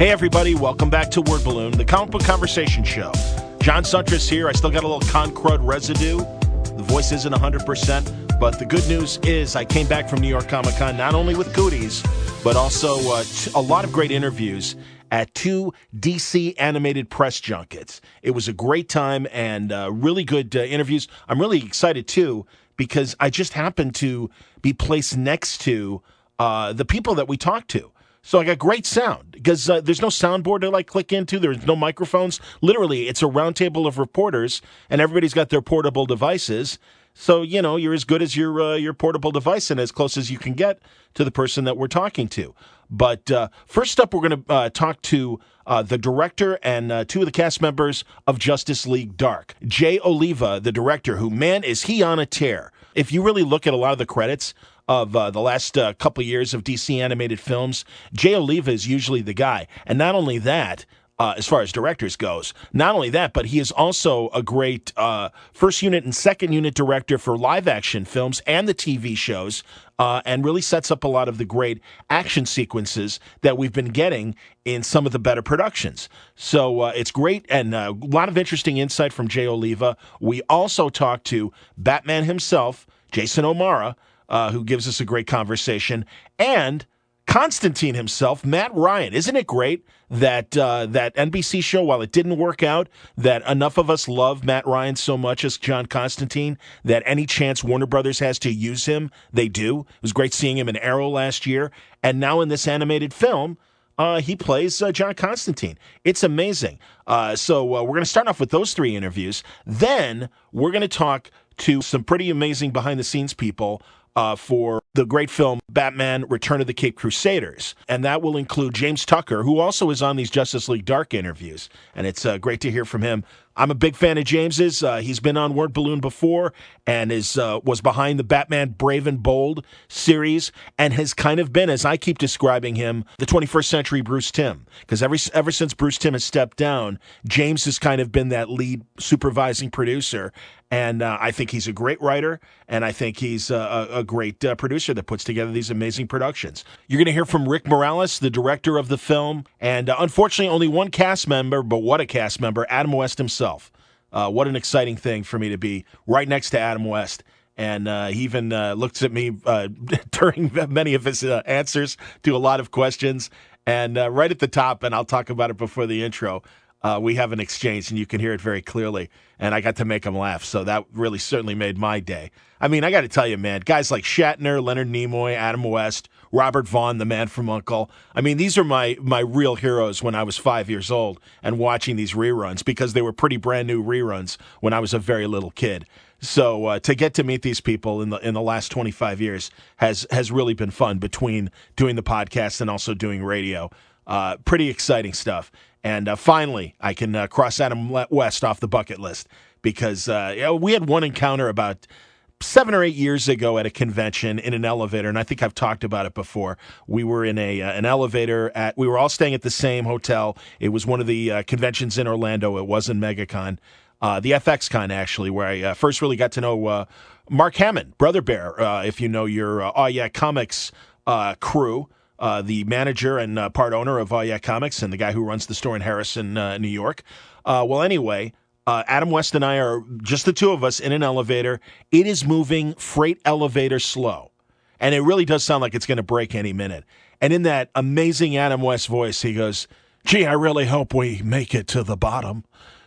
Hey, everybody. Welcome back to Word Balloon, the comic book conversation show. John Suntress here. I still got a little con-crud residue. The voice isn't 100%, but the good news is I came back from New York Comic Con not only with goodies, but also a lot of great interviews at 2 DC animated press junkets. It was a great time and really good interviews. I'm really excited, too, because I just happened to be placed next to the people that we talked to. So I got great sound because there's no soundboard to click into. There's no microphones. Literally, it's a round table of reporters, and everybody's got their portable devices. So, you're as good as your portable device and as close as you can get to the person that we're talking to. But first up, we're going to talk to the director and 2 of the cast members of Justice League Dark. Jay Oliva, the director, who, man, is he on a tear. If you really look at a lot of the credits of the last couple years of DC animated films, Jay Oliva is usually the guy. And not only that, as far as directors goes, not only that, but he is also a great first unit and second unit director for live action films and the TV shows, and really sets up a lot of the great action sequences that we've been getting in some of the better productions. So it's great, and a lot of interesting insight from Jay Oliva. We also talked to Batman himself, Jason O'Mara, who gives us a great conversation, and Constantine himself, Matt Ryan. Isn't it great that that NBC show, while it didn't work out, that enough of us love Matt Ryan so much as John Constantine that any chance Warner Brothers has to use him, they do. It was great seeing him in Arrow last year, and now in this animated film, he plays John Constantine. It's amazing. So we're going to start off with those 3 interviews. Then we're going to talk to some pretty amazing behind-the-scenes people for the great film Batman Return of the Caped Crusaders. And that will include James Tucker, who also is on these Justice League Dark interviews. And it's great to hear from him. I'm a big fan of James's. He's been on Word Balloon before and was behind the Batman Brave and Bold series and has kind of been, as I keep describing him, the 21st century Bruce Timm. Because ever since Bruce Timm has stepped down, James has kind of been that lead supervising producer. And I think he's a great writer, and I think he's a great producer that puts together these amazing productions. You're going to hear from Rick Morales, the director of the film, and unfortunately only one cast member, but what a cast member, Adam West himself. What an exciting thing for me to be right next to Adam West. And he even looks at me during many of his answers to a lot of questions. And right at the top, and I'll talk about it before the intro, we have an exchange, and you can hear it very clearly. And I got to make him laugh, so that really certainly made my day. I mean, I got to tell you, man, guys like Shatner, Leonard Nimoy, Adam West, Robert Vaughn, the man from U.N.C.L.E. I mean, these are my real heroes when I was 5 years old and watching these reruns, because they were pretty brand new reruns when I was a very little kid. So to get to meet these people in the last 25 years has really been fun, between doing the podcast and also doing radio. Pretty exciting stuff. And finally, I can cross Adam West off the bucket list, because we had one encounter about 7 or 8 years ago at a convention in an elevator, and I think I've talked about it before. We were in an elevator we were all staying at the same hotel. It was one of the conventions in Orlando. It wasn't MegaCon, the FXCon actually, where I first really got to know Mark Hammond, Brother Bear, if you know your Oh Yeah Comics crew. The manager and part owner of Oh Yeah Comics, and the guy who runs the store in Harrison, New York. Well, anyway, Adam West and I are just the 2 of us in an elevator. It is moving freight elevator slow, and it really does sound like it's going to break any minute. And in that amazing Adam West voice, he goes, "Gee, I really hope we make it to the bottom.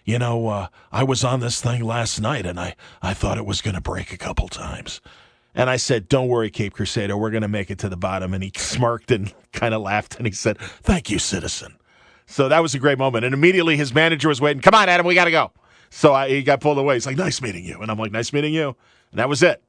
I was on this thing last night, and I thought it was going to break a couple times." And I said, "Don't worry, Caped Crusader, we're going to make it to the bottom." And he smirked and kind of laughed, and he said, "Thank you, citizen." So that was a great moment. And immediately his manager was waiting. "Come on, Adam, we got to go." So he got pulled away. He's like, "Nice meeting you." And I'm like, "Nice meeting you." And that was it.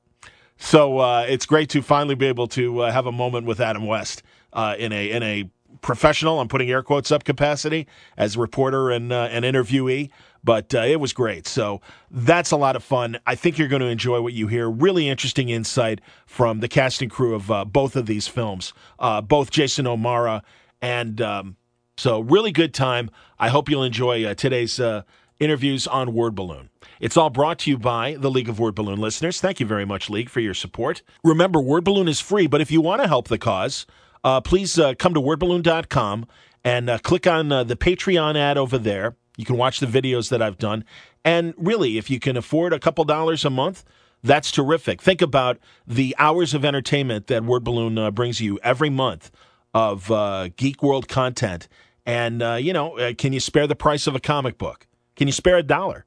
So it's great to finally be able to have a moment with Adam West in a professional, I'm putting air quotes up, capacity as reporter and an interviewee. But it was great. So that's a lot of fun. I think you're going to enjoy what you hear. Really interesting insight from the cast and crew of both of these films, both Jason O'Mara. And so really good time. I hope you'll enjoy today's interviews on Word Balloon. It's all brought to you by the League of Word Balloon listeners. Thank you very much, League, for your support. Remember, Word Balloon is free, but if you want to help the cause, please come to wordballoon.com And click on the Patreon ad over there. You can watch the videos that I've done. And really, if you can afford a couple dollars a month, that's terrific. Think about the hours of entertainment that Word Balloon brings you every month of Geek World content. And, can you spare the price of a comic book? Can you spare $1?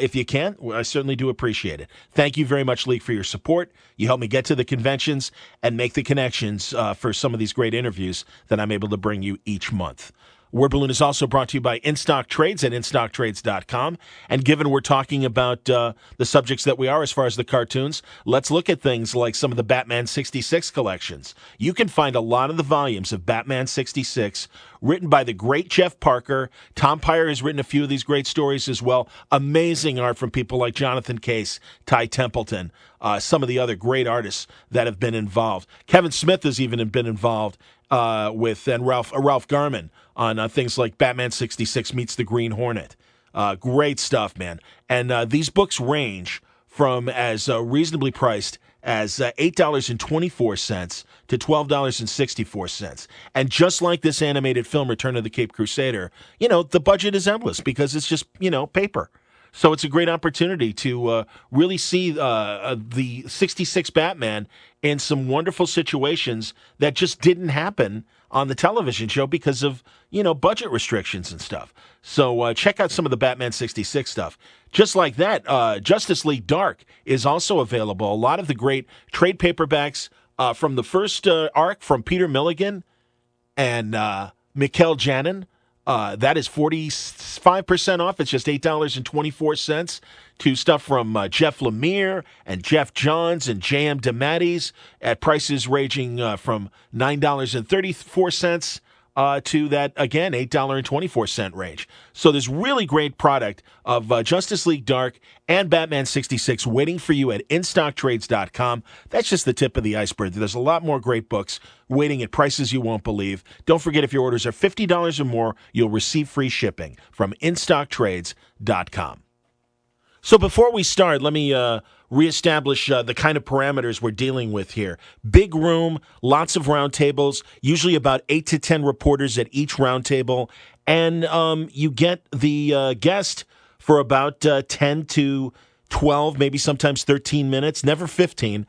If you can, I certainly do appreciate it. Thank you very much, League, for your support. You help me get to the conventions and make the connections for some of these great interviews that I'm able to bring you each month. Word Balloon is also brought to you by In-Stock Trades at InStockTrades.com. And given we're talking about the subjects that we are as far as the cartoons, let's look at things like some of the Batman 66 collections. You can find a lot of the volumes of Batman 66 written by the great Jeff Parker. Tom Peyer has written a few of these great stories as well. Amazing art from people like Jonathan Case, Ty Templeton, some of the other great artists that have been involved. Kevin Smith has even been involved and Ralph Garman on things like Batman 66 Meets the Green Hornet. Great stuff, man. And these books range from as reasonably priced as $8.24 to $12.64. And just like this animated film, Return of the Caped Crusader, the budget is endless because it's just, paper. So it's a great opportunity to really see the 66 Batman in some wonderful situations that just didn't happen on the television show because of, budget restrictions and stuff. So check out some of the Batman 66 stuff. Just like that, Justice League Dark is also available. A lot of the great trade paperbacks from the first arc from Peter Milligan and Mikhail Janin. That is 45% off. It's just $8.24 to stuff from Jeff Lemire and Jeff Johns and J.M. DeMatteis at prices ranging from $9.34 to that, again, $8.24 range. So there's really great product of Justice League Dark and Batman 66 waiting for you at InStockTrades.com. That's just the tip of the iceberg. There's a lot more great books waiting at prices you won't believe. Don't forget, if your orders are $50 or more, you'll receive free shipping from InStockTrades.com. So before we start, let me reestablish the kind of parameters we're dealing with here. Big room, lots of round tables, usually about 8 to 10 reporters at each round table, and you get the guest for about 10 to 12, maybe sometimes 13 minutes, never 15.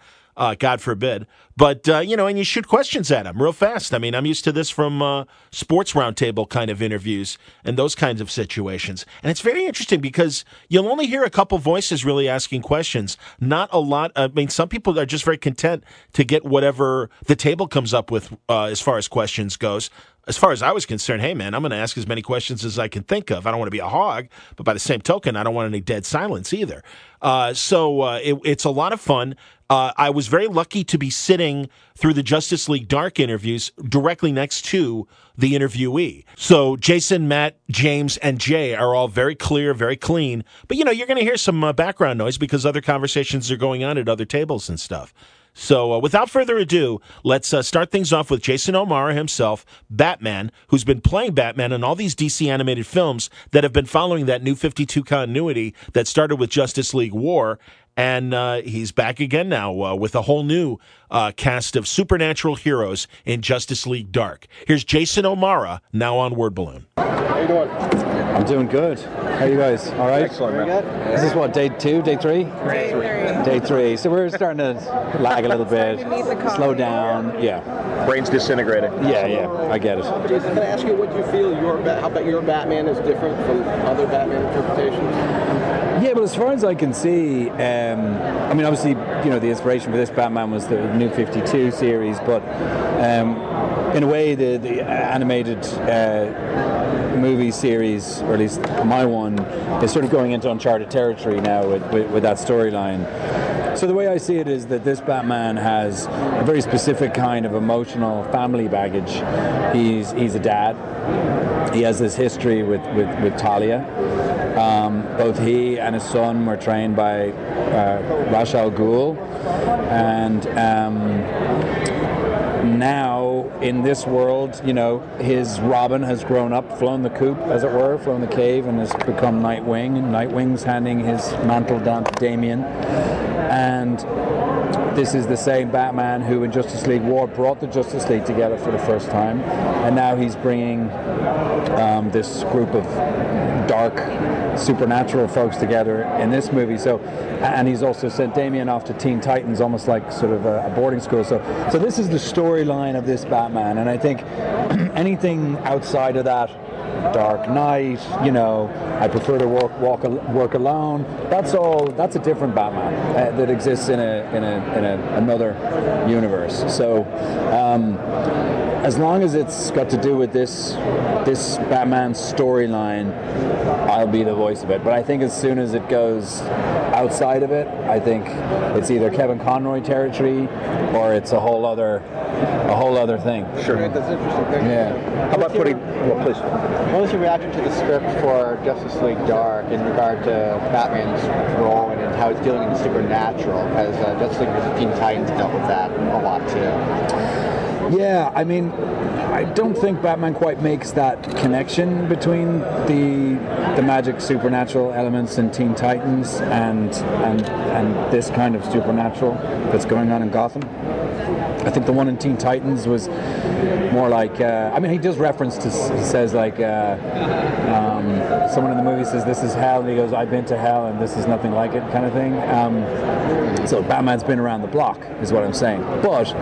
God forbid. But, and you shoot questions at them real fast. I mean, I'm used to this from sports roundtable kind of interviews and those kinds of situations. And it's very interesting because you'll only hear a couple voices really asking questions. Not a lot. I mean, some people are just very content to get whatever the table comes up with as far as questions goes. As far as I was concerned, hey, man, I'm going to ask as many questions as I can think of. I don't want to be a hog, but by the same token, I don't want any dead silence either. So it's a lot of fun. I was very lucky to be sitting through the Justice League Dark interviews directly next to the interviewee. So Jason, Matt, James, and Jay are all very clear, very clean. But, you're going to hear some background noise because other conversations are going on at other tables and stuff. So without further ado, let's start things off with Jason O'Mara himself, Batman, who's been playing Batman in all these DC animated films that have been following that New 52 continuity that started with Justice League War. And he's back again now with a whole new cast of supernatural heroes in Justice League Dark. Here's Jason O'Mara, now on Word Balloon. How you doing? I'm doing good. How are you guys? All right? Excellent, man. Is this what, day 2, day 3? Day 3. So we're starting to lag a little bit, slow down. Yeah. Brain's disintegrating. Yeah, I get it. Jason, can I ask you what you feel how about your Batman is different from other Batman interpretations? Yeah, but as far as I can see, I mean, obviously, the inspiration for this Batman was the New 52 series, but in a way, the animated movie series, or at least my one, is sort of going into uncharted territory now with that storyline. So the way I see it is that this Batman has a very specific kind of emotional family baggage. He's a dad. He has this history with Talia. Both he and his son were trained by Ra's al Ghul, and now in this world, his Robin has grown up, flown the coop, as it were, flown the cave, and has become Nightwing, and Nightwing's handing his mantle down to Damian. and this is the same Batman who in Justice League War brought the Justice League together for the first time, and now he's bringing this group of dark supernatural folks together in this movie. So, and he's also sent Damian off to Teen Titans, almost like sort of a boarding school. So this is the storyline of this Batman, and I think anything outside of that, Dark Knight, you know, I prefer to work alone. That's a different Batman that exists in another universe. So as long as it's got to do with this Batman storyline, I'll be the voice of it. But I think as soon as it goes outside of it, I think it's either Kevin Conroy territory or it's a whole other thing. Sure. That's interesting. Yeah. How about please? What was your reaction to the script for Justice League Dark in regard to Batman's role and how it's dealing in the supernatural? Because Justice League vs. Teen Titans dealt with that a lot too. Yeah, I mean, I don't think Batman quite makes that connection between the magic supernatural elements in Teen Titans and this kind of supernatural that's going on in Gotham. I think the one in Teen Titans was more like, I mean, he does reference to, he says like, someone in the movie says, this is hell, and he goes, I've been to hell, and this is nothing like it, kind of thing. So Batman's been around the block, is what I'm saying. But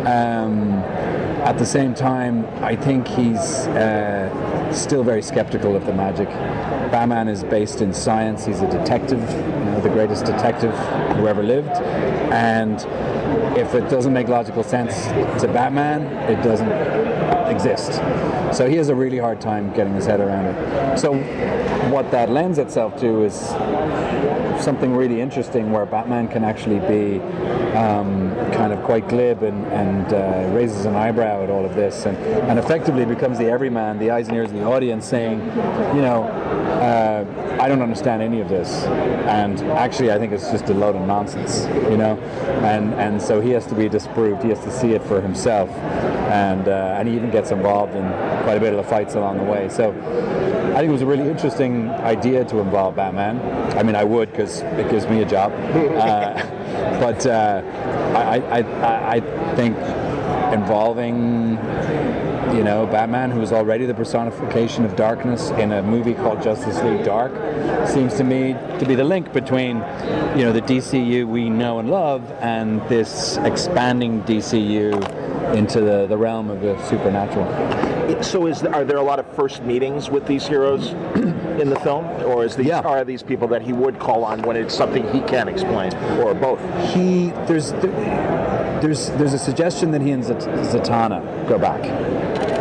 at the same time, I think he's still very skeptical of the magic. Batman is based in science. He's a detective, you know, the greatest detective who ever lived. And if it doesn't make logical sense to Batman, it doesn't exist. So he has a really hard time getting his head around it. So what that lends itself to is something really interesting where Batman can actually be kind of quite glib and raises an eyebrow at all of this and effectively becomes the everyman, the eyes and ears of the audience, saying, you know, I don't understand any of this, and actually I think it's just a load of nonsense, you know, and so he has to be disproved. He has to see it for himself, and he even gets involved in quite a bit of the fights along the way. So I think it was a really interesting idea to involve Batman. I mean, I would, because it gives me a job, but I think involving, you know, Batman, who is already the personification of darkness in a movie called Justice League Dark, seems to me to be the link between, you know, the DCU we know and love and this expanding DCU into the realm of the supernatural. So are there a lot of first meetings with these heroes in the film, or are these people that he would call on when it's something he can't explain, or both? There's a suggestion that he and Zatanna go back,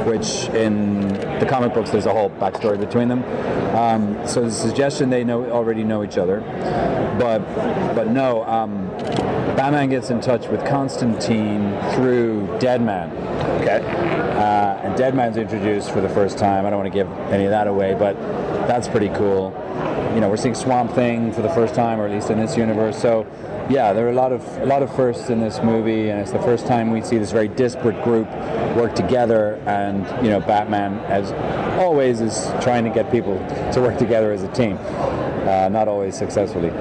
which in the comic books there's a whole backstory between them. So there's a suggestion they already know each other, but no. Batman gets in touch with Constantine through Deadman. Okay. And Deadman's introduced for the first time. I don't want to give any of that away, but that's pretty cool. You know, we're seeing Swamp Thing for the first time, or at least in this universe. So, yeah, there are a lot of firsts in this movie, and it's the first time we see this very disparate group work together. And you know, Batman, as always, is trying to get people to work together as a team, not always successfully.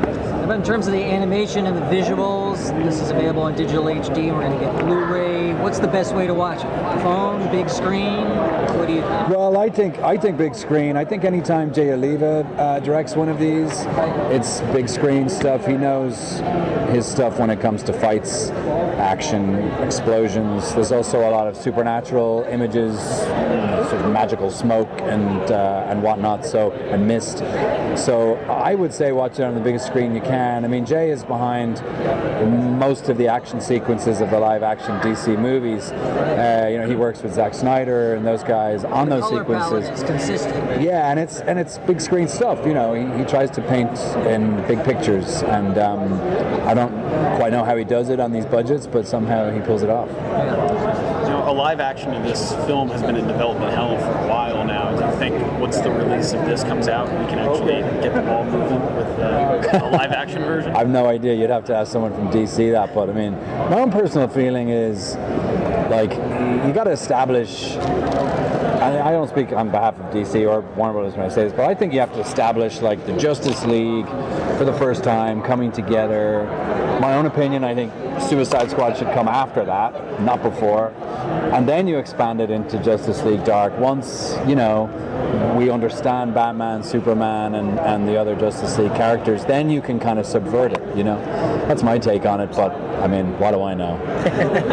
But in terms of the animation and the visuals, this is available on digital HD. We're going to get Blu-ray. What's the best way to watch it? Phone, big screen? What do you think? Well, I think big screen. I think anytime Jay Oliva directs one of these, it's big screen stuff. He knows his stuff when it comes to fights, action, explosions. There's also a lot of supernatural images, sort of magical smoke and whatnot. And mist. So I would say watch it on the biggest screen you can. I mean, Jay is behind most of the action sequences of the live-action DC movies. You know, he works with Zack Snyder and those guys on those sequences. It's consistent. Yeah, and it's big screen stuff. You know, he tries to paint in big pictures, and I don't quite know how he does it on these budgets, but somehow he pulls it off. You know, a live action of this film has been in development hell for a while now. Do you think once the release of this comes out, we can actually get the ball moving with a live action version? I have no idea. You'd have to ask someone from DC that, but I mean, my own personal feeling is like you got to establish. I I don't speak on behalf of DC or Warner Brothers when I say this, but I think you have to establish like the Justice League for the first time, coming together. My own opinion, I think Suicide Squad should come after that, not before. And then you expand it into Justice League Dark. Once, you know, we understand Batman, Superman, and the other Justice League characters, then you can kind of subvert it, you know. That's my take on it, but I mean, what do I know?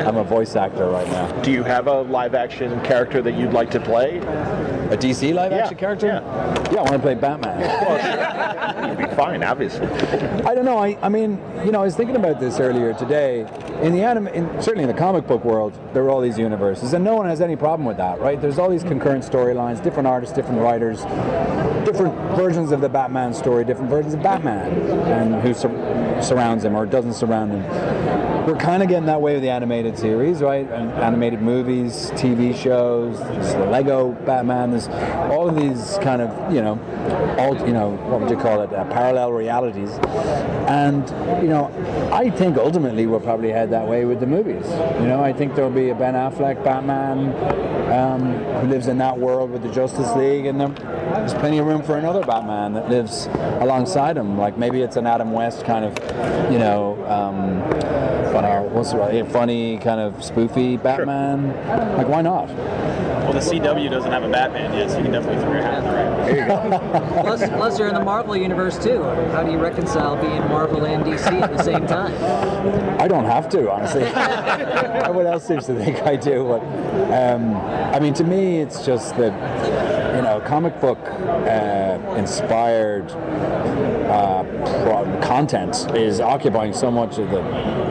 I'm a voice actor right now. Do you have a live-action character that you'd like to play? A DC live-action character? Yeah, I want to play Batman. You'd be fine, obviously. I don't know. I mean, you know, I was thinking about this earlier today. In the certainly in the comic book world, there are all these universes, and no one has any problem with that, right? There's all these concurrent storylines, different artists, different writers, different versions of the Batman story, different versions of Batman, and who surrounds him or doesn't surround him. We're kind of getting that way with the animated series, right? And animated movies, TV shows, there's the Lego Batman. There's all of these kind of, what would you call it? Parallel realities. And, you know, I think ultimately we'll probably head that way with the movies. You know, I think there'll be a Ben Affleck Batman who lives in that world with the Justice League, and there's plenty of room for another Batman that lives alongside him. Like maybe it's an Adam West kind of, you know, funny kind of spoofy Batman. Sure. Like, why not? Well, the CW doesn't have a Batman yet, so you can definitely throw your hat in the ring. There you go. Plus, you're in the Marvel universe too. How do you reconcile being Marvel and DC at the same time? I don't have to, honestly. What else seems to think I do? But, I mean, to me, it's just that, you know, comic book inspired content is occupying so much of the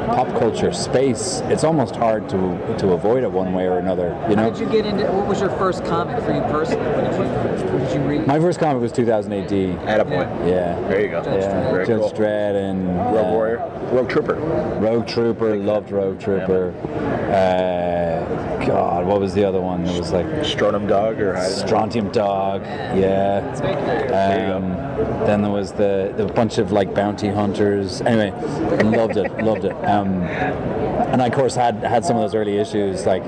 pop culture space. It's almost hard to avoid it one way or another. You know. How did you get into? What was your first comic for you personally? What did you read? My first comic was 2000 AD. Attaboy. Yeah. There you go. Yeah. Judge Dredd and Rogue Warrior. Rogue Trooper. Rogue Trooper. Loved Rogue Trooper. God, what was the other one? It was like Strontium Dog or Strontium Dog. Yeah. Then there was the bunch of like bounty hunters. Anyway, loved it. And I of course had some of those early issues, like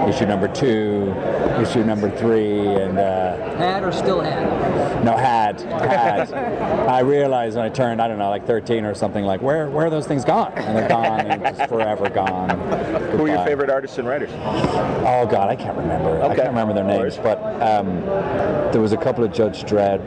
issue number 2, issue number 3, and had or still had? No, had. I realized when I turned, I don't know, like 13 or something, like where are those things gone? And they're gone, and just forever gone. Who are your favorite artists and writers? Oh God, I can't remember. Okay. I can't remember their names, but there was a couple of Judge Dredd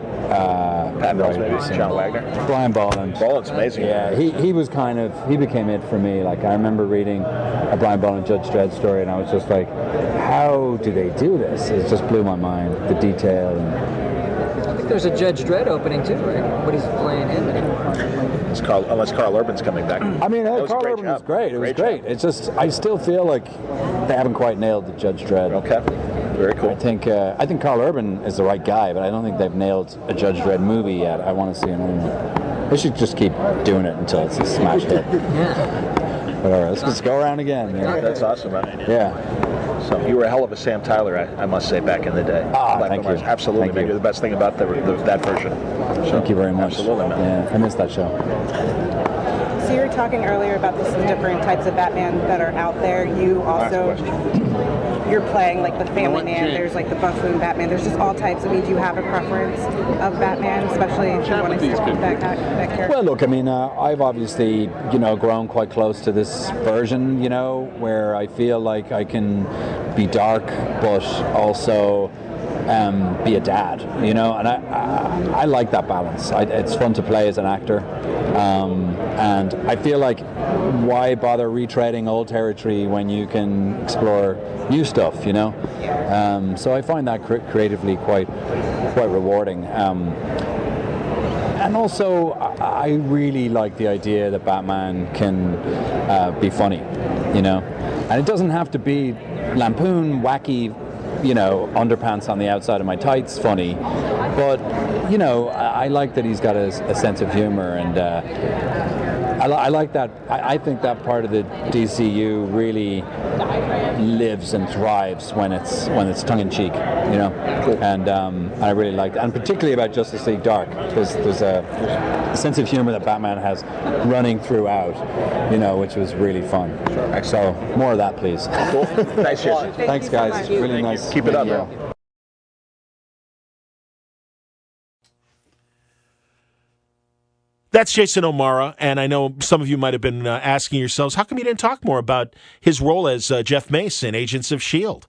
writers. John Wagner. Brian Bolland. Bolland's amazing. Yeah, he was kind of, he became it for me. Like I remember reading a Brian Bolland Judge Dredd story, and I was just like, how do they do this? It just blew my mind, the detail. And I think there's a Judge Dredd opening too, right? But he's playing him anymore. Unless Carl Urban's coming back. I mean, Carl Urban was great. It was great. It's just, I still feel like they haven't quite nailed the Judge Dredd. Okay. Very cool. I think Carl Urban is the right guy, but I don't think they've nailed a Judge Dredd movie yet. I want to see another one. They should just keep doing it until it's a smash hit. Yeah. Whatever. Let's just go around again. Yeah. That's awesome, right? Yeah. So you were a hell of a Sam Tyler, I must say, back in the day. Thank you. Absolutely, thank maybe you. the best thing about that version. So, thank you very much. Absolutely, man. Yeah, I missed that show. So you were talking earlier about the different types of Batman that are out there. You also, you're playing like the family man. There's like the buffoon Batman. There's just all types. I mean, do you have a preference of Batman, especially if you want to stick with that character? Well, look, I mean, I've obviously, grown quite close to this version, where I feel like I can be dark, but also be a dad, and I like that balance. It's fun to play as an actor, and I feel like why bother retreading old territory when you can explore new stuff, so I find that creatively quite rewarding. And also, I really like the idea that Batman can be funny, and it doesn't have to be lampoon, wacky, underpants on the outside of my tights funny, but I like that he's got a sense of humor, and I like that. I think that part of the DCU really lives and thrives when it's tongue-in-cheek, and I really like that, and particularly about Justice League Dark. There's a sense of humor that Batman has running throughout, which was really fun. Sure. So more of that, please. Cool. Nice. Thanks, guys. so much. Really nice. Keep it up, man. That's Jason O'Mara, and I know some of you might have been asking yourselves, how come you didn't talk more about his role as Jeff Mace in Agents of S.H.I.E.L.D.?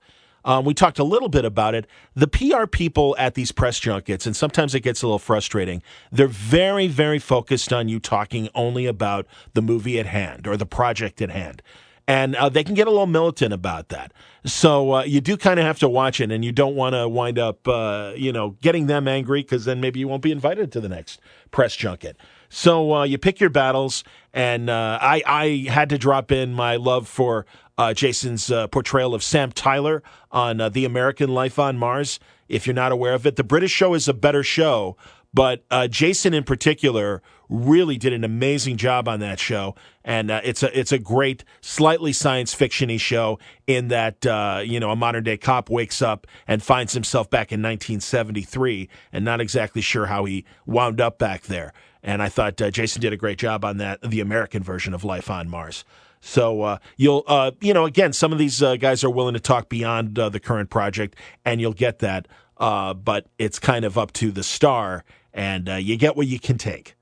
We talked a little bit about it. The PR people at these press junkets, and sometimes it gets a little frustrating, they're very, very focused on you talking only about the movie at hand or the project at hand. And they can get a little militant about that. So you do kind of have to watch it, and you don't want to wind up, getting them angry, because then maybe you won't be invited to the next press junket. So you pick your battles, and I had to drop in my love for Jason's portrayal of Sam Tyler on The American Life on Mars. If you're not aware of it, the British show is a better show, but Jason in particular really did an amazing job on that show, and it's a great, slightly science fiction-y show in that a modern-day cop wakes up and finds himself back in 1973 and not exactly sure how he wound up back there. And I thought Jason did a great job on that, the American version of Life on Mars. So you'll, again, some of these guys are willing to talk beyond the current project, and you'll get that. But it's kind of up to the star, and you get what you can take.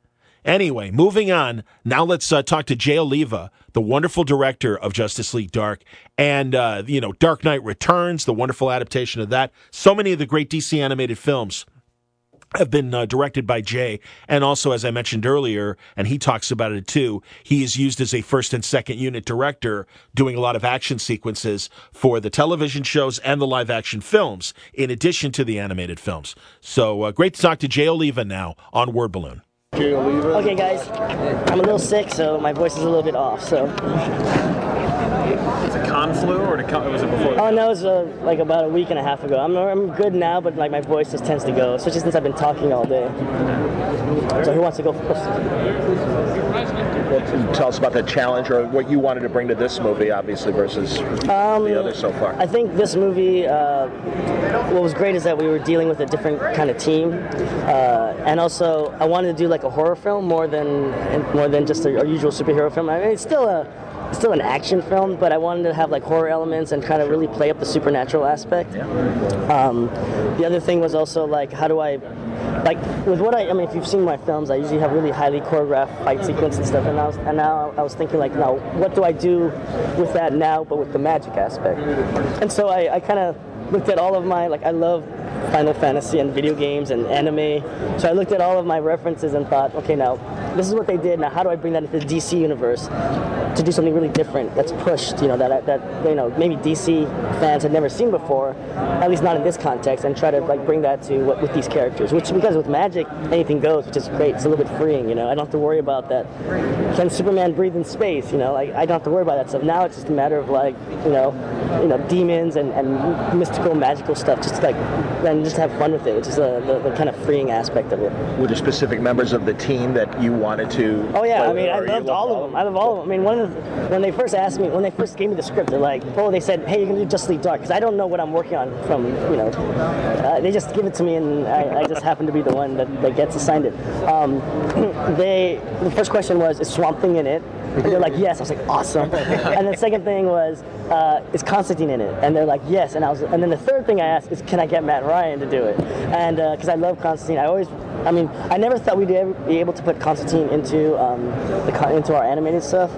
Anyway, moving on. Now let's talk to Jay Oliva, the wonderful director of Justice League Dark, and Dark Knight Returns, the wonderful adaptation of that. So many of the great DC animated films have been directed by Jay, and also, as I mentioned earlier, and he talks about it too, he is used as a first and second unit director, doing a lot of action sequences for the television shows and the live action films, in addition to the animated films. So great to talk to Jay Oliva now on Word Balloon. Jay Oliva. Okay, guys, I'm a little sick, so my voice is a little bit off. So. Is it con flu, or was it before? Oh no, it was like about a week and a half ago. I'm good now, but like my voice just tends to go, especially since I've been talking all day. So who wants to go first? Tell us about the challenge, or what you wanted to bring to this movie, obviously, versus the others so far. I think this movie, what was great is that we were dealing with a different kind of team, and also I wanted to do like a horror film more than just our usual superhero film. I mean, it's still an action film, but I wanted to have like horror elements and kind of really play up the supernatural aspect. The other thing was also like, how do I, like with what I mean, if you've seen my films, I usually have really highly choreographed fight sequence and stuff, and now I was thinking like, now what do I do with that now, but with the magic aspect? And so I kind of looked at all of my, like, I love Final Fantasy and video games and anime, so I looked at all of my references and thought, okay, now this is what they did, now how do I bring that into the DC universe to do something really different that's pushed, that maybe DC fans had never seen before, at least not in this context, and try to like bring that to with these characters, which, because with magic anything goes, which is great. It's a little bit freeing, I don't have to worry about that. Can Superman breathe in space? Like I don't have to worry about that stuff. Now it's just a matter of like demons and mystical magical stuff, just like, and just have fun with it, which is the kind of freeing aspect of it. Were there specific members of the team that you wanted to? Oh yeah, I mean, I loved all of them. I love all of them. I mean, when they first asked me, when they first gave me the script, they're like, they said, hey, you're gonna do Justice League Dark, because I don't know what I'm working on from, they just give it to me, and I just happen to be the one that gets assigned it. The first question was, is Swamp Thing in it? And they're like, yes. I was like, awesome. And the second thing was, is Constantine in it? And they're like, yes. And then the third thing I asked is, can I get Matt Ryan to do it? And because I love Constantine, I never thought we'd ever be able to put Constantine into our animated stuff.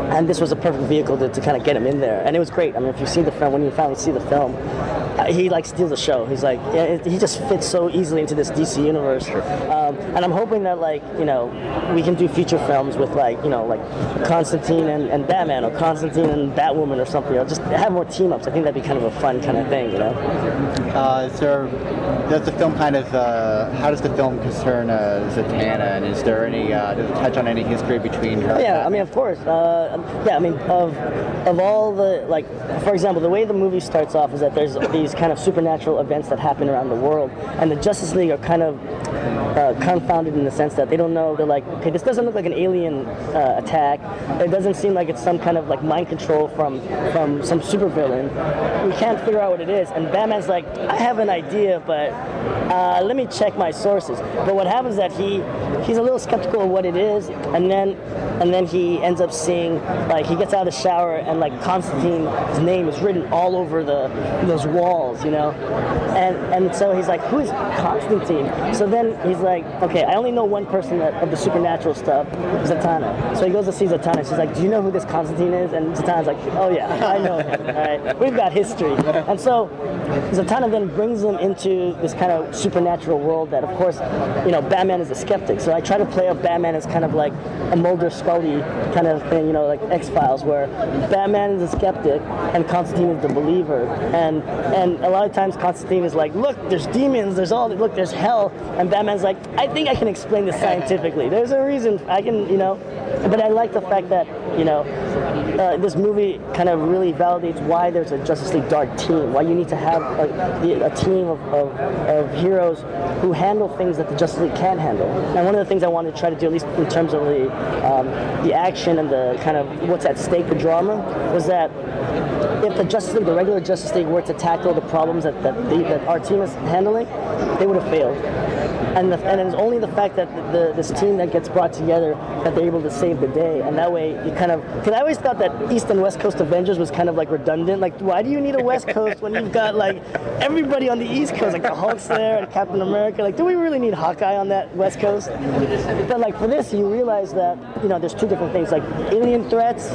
And this was a perfect vehicle to kind of get him in there. And it was great. I mean, if you see the film, when you finally see the film, he like steals the show. He's like, he just fits so easily into this DC universe. And I'm hoping that we can do feature films with like Constantine and Batman, or Constantine and Batwoman or something. Just have more team ups. I think that'd be kind of a fun kind of thing. Does the film kind of, how does the film concern Zatanna, and is there any, does it touch on any history between her? Yeah, I mean, of course. Of all the, like, for example, the way the movie starts off is that there's these kind of supernatural events that happen around the world, and the Justice League are kind of confounded in the sense that they don't know. They're like, okay, this doesn't look like an alien attack. It doesn't seem like it's some kind of like mind control from some supervillain. We can't figure out what it is. And Batman's like, I have an idea, but let me check my sources. But what happens is that he's a little skeptical of what it is, and then he ends up seeing, like, he gets out of the shower and like Constantine's name is written all over those walls, and so he's like, who is Constantine? So then he's like, okay, I only know one person of the supernatural stuff, Zatanna. So he goes to see Zatanna. She's like, do you know who this Constantine is? And Zatanna's like, oh yeah, I know him. All right, we've got history. And so Zatanna then brings him into this kind of supernatural world that, of course, Batman is a skeptic. So I try to play up Batman as kind of like a Mulder Scully kind of thing, like X-Files, where Batman is a skeptic and Constantine is the believer. And a lot of times Constantine is like, look, there's demons, there's hell, and Batman's like, I think I can explain this scientifically. There's a reason I can, but I like the fact that, this movie kind of really validates why there's a Justice League Dark team, why you need to have a team of heroes who handle things that the Justice League can't handle. And one of the things I wanted to try to do, at least in terms of the action and the kind of what's at stake, the drama, was that if the regular Justice League were to tackle the problems that our team is handling, they would have failed. And it's only the fact that this team that gets brought together that they're able to save the day. And that way, you kind of, because I always thought that East and West Coast Avengers was kind of like redundant. Like, why do you need a West Coast when you've got like everybody on the East Coast, like the Hulk's there and Captain America? Like, do we really need Hawkeye on that West Coast? But like for this, you realize that there's two different things, like alien threats,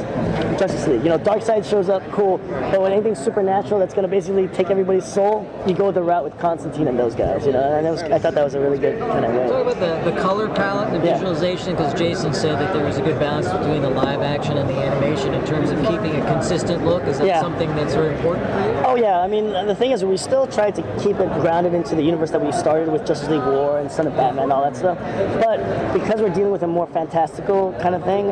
Justice League. Darkseid shows up, cool. But when anything supernatural that's going to basically take everybody's soul, you go the route with Constantine and those guys. And I thought that was a really good kind of way. Talk about the color palette, the visualization, because Jason said that there was a good balance between the live action and the animation in terms of keeping a consistent look. Is that something that's very important for you? Oh yeah, I mean the thing is we still tried to keep it grounded into the universe that we started with, Justice League War and Son of Batman and all that stuff. But because we're dealing with a more fantastical kind of thing,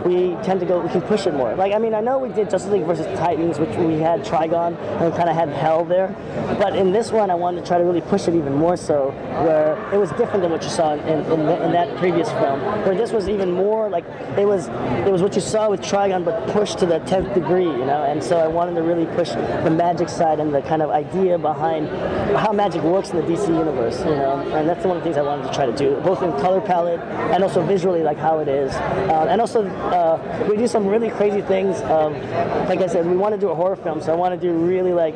we can push it more. Like, I mean, I know we did Justice League versus Titans, which we had Trigon and we kind of had Hell there. But in this one, I wanted to try to really push it even more so, where it was different than what you saw in that previous film, where this was even more like it was what you saw with Trigon, but pushed to the 10th degree, and so I wanted to really push the magic side and the kind of idea behind how magic works in the DC universe, and that's one of the things I wanted to try to do, both in color palette and also visually, like how it is, and also we do some really crazy things. Like I said, we want to do a horror film, so I want to do really like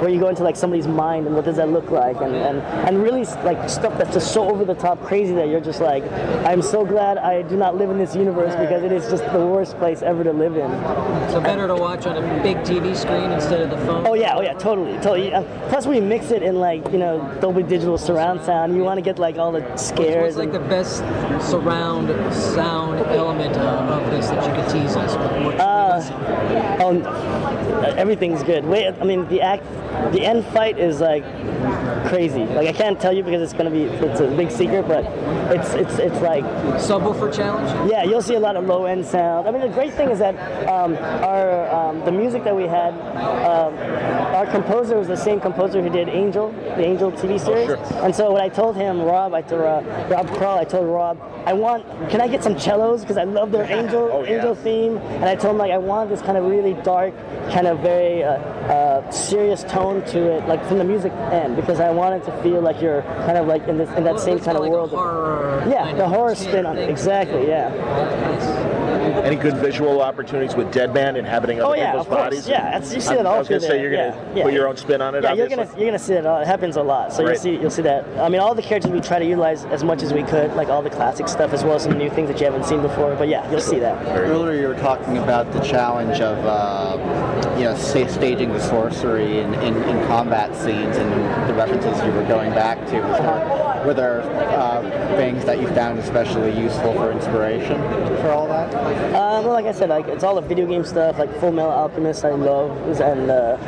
where you go into like somebody's mind and what does that look like, and really like stuff that's just so over the top crazy that you're just like, I'm so glad I do not live in this universe because it is just the worst place ever to live in. So better to watch on a big TV screen instead of the phone? Oh yeah, totally. Plus we mix it in like, Dolby Digital surround sound. You want to get like all the scares. What's like the best surround sound element of this that you could tease us? Everything's good. The end fight is like crazy. Like I can't tell you because it's a big secret, but it's like subwoofer challenge. Yeah, you'll see a lot of low end sound. I mean, the great thing is that the music that we had, our composer was the same composer who did Angel, the Angel TV series. Oh, sure. And so when I told him, Rob Kroll, can I get some cellos because I love their Angel theme, and I told him like I want this kind of really dark, kind of very serious tone to it, like from the music end, because I wanted to feel like you're kind of like in that same kind of like world. The horror spin on it. Exactly. Yeah. Any good visual opportunities with Deadman inhabiting other people's bodies? Yeah, you see that all. I was going to say you're going to put your own spin on it. Yeah, you're gonna see it. It happens a lot. So you'll see that. I mean, all the characters we try to utilize as much as we could, like all the classic stuff, as well as some new things that you haven't seen before. But yeah, you'll see that. Earlier, you were talking about the challenge of staging the sorcery in combat scenes and the references you were going back to. Were there things that you found especially useful for inspiration for all that? Well, like I said, it's all the video game stuff, like Full Metal Alchemist I love, and a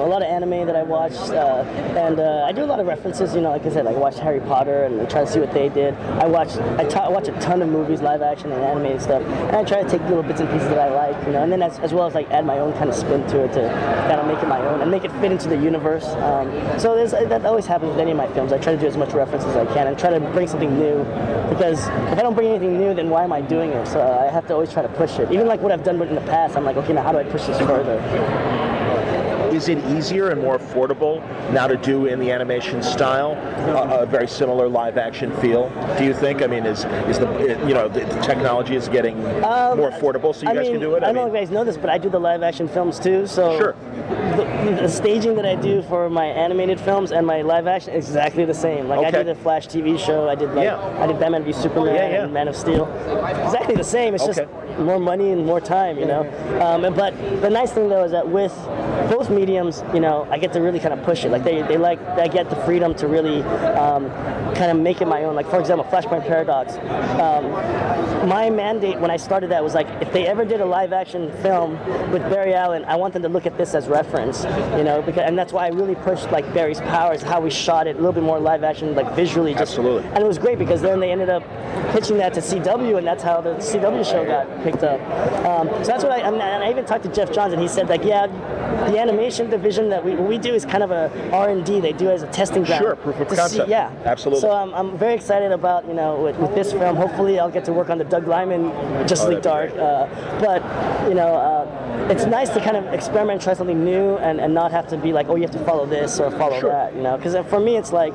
lot of anime that I watched, and I do a lot of references, like I said, I watched Harry Potter and I try to see what they did. I watch a ton of movies, live action and animated stuff, and I try to take little bits and pieces that I like, and then as well as like add my own kind of spin to it to kind of make it my own and make it fit into the universe. So that always happens with any of my films. I try to do as much reference as I can and try to bring something new, because if I don't bring anything new, then why am I doing it? So I have to always try to push it. Even like what I've done in the past, I'm like, okay, now how do I push this further? Is it easier and more affordable now to do in the animation style a very similar live action feel? Do you think? I mean, is the technology is getting more affordable, so you guys can do it? I don't know if you guys know this, but I do the live action films too. So sure. the staging that I do for my animated films and my live action is exactly the same. Like I did the Flash TV show, I did I did Batman v Superman and Man of Steel. Exactly the same. It's just more money and more time, you know. But the nice thing though is that with both mediums, you know, I get to really kind of push it. Like I get the freedom to really kind of make it my own. Like for example, Flashpoint Paradox. My mandate when I started that was like, if they ever did a live action film with Barry Allen, I want them to look at this as reference, you know, and that's why I really pushed like Barry's powers, how we shot it, a little bit more live action, like visually. Absolutely. And it was great because then they ended up pitching that to CW, and that's how the CW show got picked up. So that's what and I even talked to Jeff Johns, and he said like, yeah, the animation division that we do is kind of a R&D. They do it as a testing ground. Sure, proof of concept. Absolutely. So I'm very excited about, you know, with this film. Hopefully I'll get to work on the Doug Liman Justice League Dark. But you know, it's nice to kind of experiment, try something new, and not have to be like, oh, you have to follow this or follow that, you know. Because for me, it's like,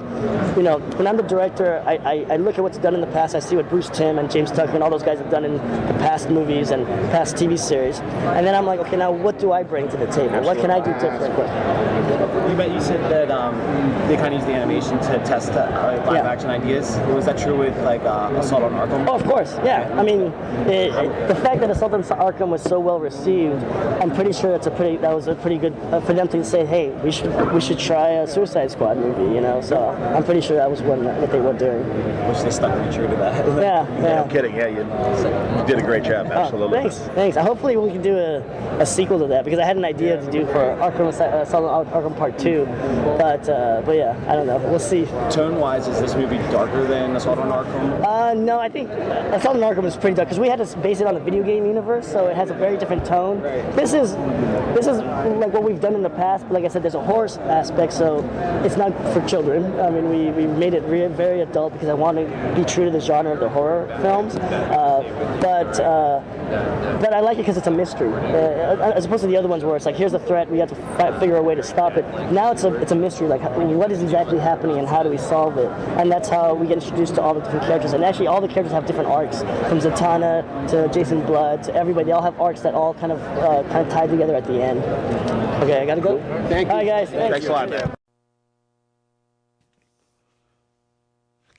you know, when I'm the director, I look at what's done in the past. I see what Bruce Timm and James Tucker and all those guys have done in the past movies and past TV series, and then I'm like, okay, now what do I bring to the table? What can I do different? You said that they kind of use the animation to test live action ideas. Was that true with like Assault on Arkham? Oh, of course, yeah. I mean, the fact that Assault on Arkham was so well received, I'm pretty sure that was a pretty good for them to say, hey, we should try a Suicide Squad movie, you know. So I'm pretty sure that was what they were doing. Wish they stuck pretty true to that. Yeah. I'm kidding. Yeah, you did a great job. Absolutely. Thanks. Hopefully we can do a sequel to that, because I had an idea to do for Assault on Arkham Part 2, but yeah, I don't know. We'll see. Tone-wise, is this movie darker than Assault on Arkham? No, I think Assault on Arkham is pretty dark because we had to base it on the video game universe, so it has a very different tone. Right. This is like what we've done in the past, but like I said, there's a horror aspect, so it's not for children. I mean, we made it very adult because I want to be true to the genre of the horror films, but I like it because it's a mystery, as opposed to the other ones where it's like, here's a threat, we have to figure a way to stop it. Now it's a mystery, like what is exactly happening and how do we solve it, and that's how we get introduced to all the different characters. And actually all the characters have different arcs, from Zatanna to Jason Blood to everybody. They all have arcs that all kind of tie together at the end. Okay, I gotta go. Thank you. All right, guys. Thanks a lot, man.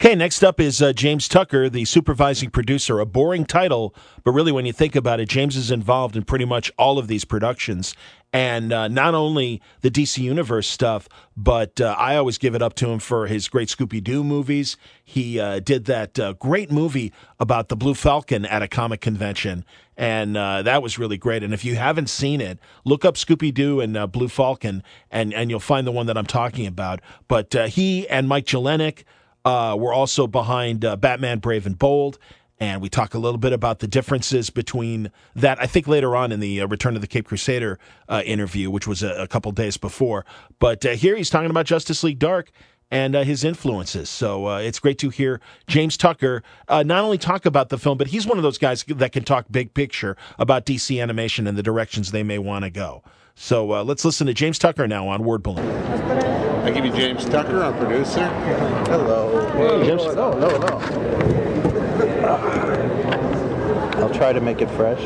Okay, next up is James Tucker, the supervising producer. A boring title, but really when you think about it, James is involved in pretty much all of these productions. And not only the DC Universe stuff, but I always give it up to him for his great Scooby-Doo movies. He did that great movie about the Blue Falcon at a comic convention, and that was really great. And if you haven't seen it, look up Scooby-Doo and Blue Falcon, and you'll find the one that I'm talking about. But he and Mike Jelenic were also behind Batman Brave and Bold, and we talk a little bit about the differences between that, I think later on in the Return of the Cape Crusader interview, which was a couple days before. But here he's talking about Justice League Dark and his influences. So it's great to hear James Tucker not only talk about the film, but he's one of those guys that can talk big picture about DC animation and the directions they may want to go. So let's listen to James Tucker now on Word Balloon. I give you James Tucker, our producer. Hello. Hey, James. Hello. I'll try to make it fresh.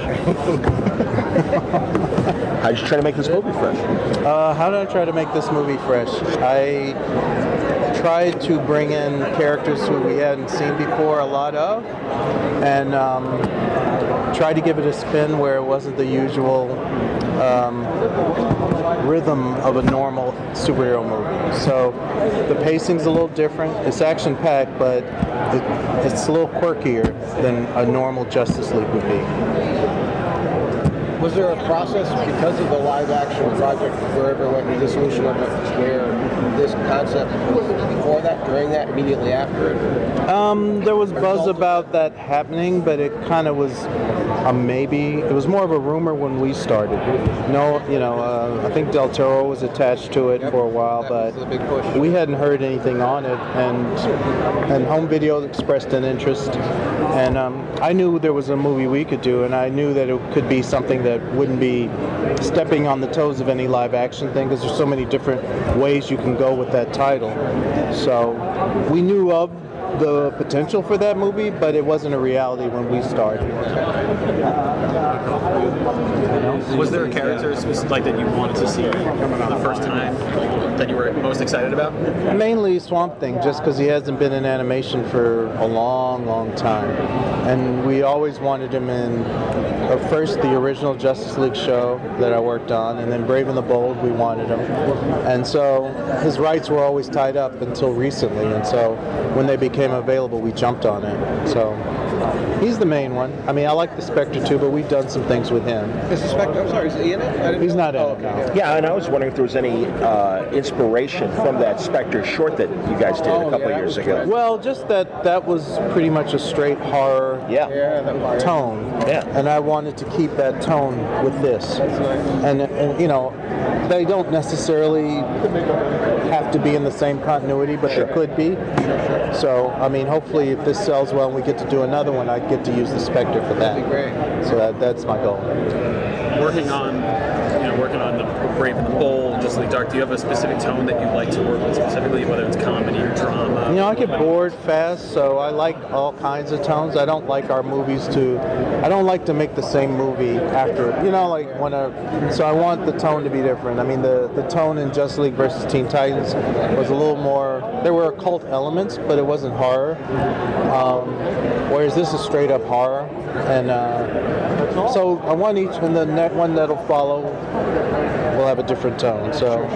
How'd you try to make this movie fresh? How did I try to make this movie fresh? I tried to bring in characters who we hadn't seen before a lot of, and tried to give it a spin where it wasn't the usual rhythm of a normal superhero movie. So the pacing's a little different. It's action-packed, but it's a little quirkier than a normal Justice League would be. Was there a process because of the live action project wherever went the dissolution of it, where this concept was before that, during that, immediately after it? There was buzz about that happening, but it kind of was a maybe. It was more of a rumor when we started. No, I think Del Toro was attached to it for a while, but we hadn't heard anything on it, and Home Video expressed an interest, and I knew there was a movie we could do, and I knew that it could be something that wouldn't be stepping on the toes of any live action thing, because there's so many different ways you can go with that title. So we knew of the potential for that movie, but it wasn't a reality when we started. Was there a character like that you wanted to see for the first time that you were most excited about? Mainly Swamp Thing, just because he hasn't been in animation for a long, long time. And we always wanted him in first the original Justice League show that I worked on, and then Brave and the Bold, we wanted him. And so his rights were always tied up until recently, and so when they became available, we jumped on it. So he's the main one. I mean, I like the Spectre too, but we've done some things with him. Is the Spectre, I'm sorry, is he in it? He's not in it, no. Yeah, and I was wondering if there was any inspiration from that Spectre short that you guys did a couple of years ago. Well, just that was pretty much a straight horror tone. Yeah. And I wanted to keep that tone with this. And you know, they don't necessarily have to be in the same continuity, but they could be. So, I mean, hopefully if this sells well and we get to do another one, I get to use the Spectre for that. That'd be great. So that's my goal. Working on the Brave and the Bold, Justice League Dark, do you have a specific tone that you like to work with specifically, whether it's comedy or drama? You know, I get bored fast, so I like all kinds of tones. I don't like our movies I don't like to make the same movie after, you know, like so I want the tone to be different. I mean, the tone in Justice League versus Teen Titans was a little more, there were occult elements, but it wasn't horror. Whereas this is straight up horror. And so I want each, and the next one that'll follow will have a different tone. So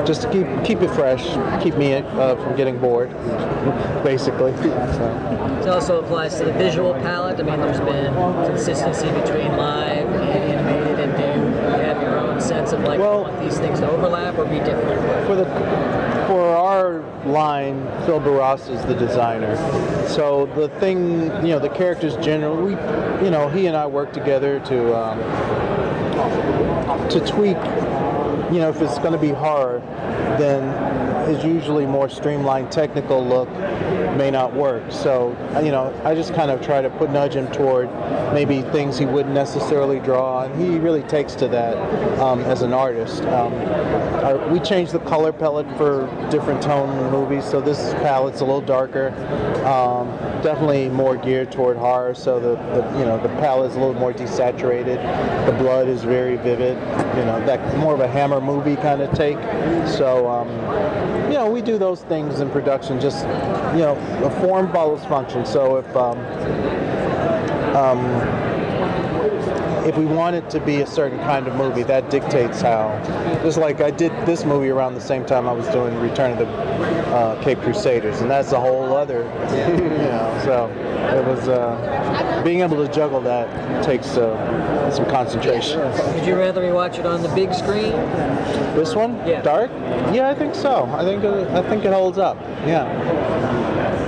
just to keep it fresh, keep me from getting bored, basically. So. It also applies to the visual palette. I mean, there's been consistency between live and animated, and do you have your own sense of like, want these things to overlap or be different? For our line, Phil Barras is the designer. So the thing, you know, the characters generally, you know, he and I work together to tweak. You know, if it's going to be horror, then his usually more streamlined technical look may not work. So, you know, I just kind of try to nudge him toward maybe things he wouldn't necessarily draw, and he really takes to that as an artist. We changed the color palette for different tone movies, so this palette's a little darker, definitely more geared toward horror. So the palette is a little more desaturated. The blood is very vivid. You know, that more of a Hammer movie kind of take. So. You know, we do those things in production. Just, you know, a form follows function. So if we want it to be a certain kind of movie, that dictates how. Just like I did this movie around the same time I was doing Return of the Cape Crusaders, and that's a whole other, you know. So it was being able to juggle that takes some concentration. Would you rather watch it on the big screen? This one? Yeah. Dark? Yeah, I think so. I think it holds up. Yeah.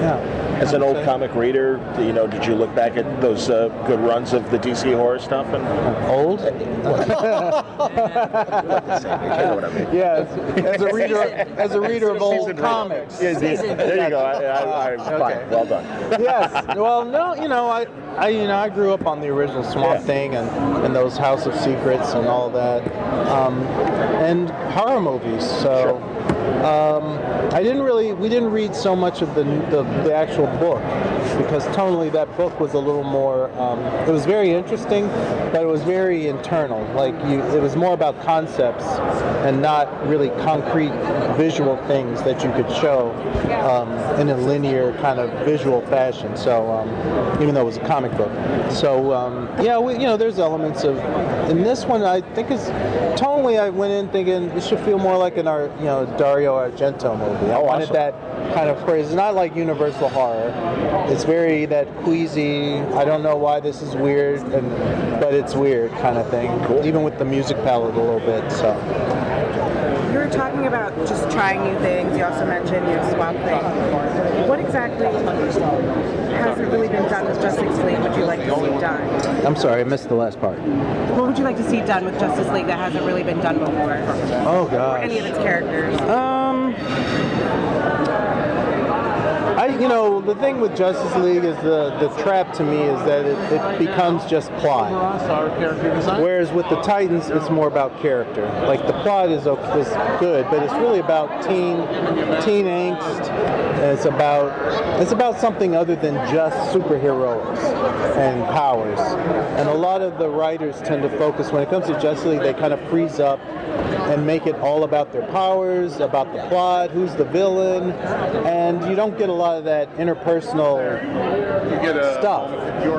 Yeah. As an old comic reader, you know, did you look back at those good runs of the DC horror stuff? And old? You know what I mean? Yes. As a reader of old comics. Yeah, there you go. I'm fine. Well done. Yes. Well, no, you know, I grew up on the original Swamp Thing and those House of Secrets and all that, and horror movies. So. We didn't read so much of the actual book, because tonally that book was a little more, it was very interesting, but it was very internal. Like it was more about concepts and not really concrete visual things that you could show in a linear kind of visual fashion. So even though it was a comic book. So yeah, you know, there's elements of, in this one I think it's, tonally I went in thinking it should feel more like Dario Argento movie. I wanted that kind of phrase. It's not like universal horror. It's very that queasy, I don't know why this is weird, but it's weird kind of thing. Cool. Even with the music palette a little bit. So. You were talking about just trying new things. You also mentioned Swamp Thing. What exactly hasn't really been done with Justice League would you like to see done? I'm sorry, I missed the last part. What would you like to see done with Justice League that hasn't really been done before? Oh, gosh. Or any of its characters? You know, the thing with Justice League is the trap to me is that it becomes just plot. Whereas with the Titans, it's more about character. Like the plot is good, but it's really about teen angst It's about something other than just superheroes and powers. And a lot of the writers tend to focus, when it comes to Justice League, they kind of freeze up and make it all about their powers, about the plot, who's the villain, and you don't get a lot of that interpersonal stuff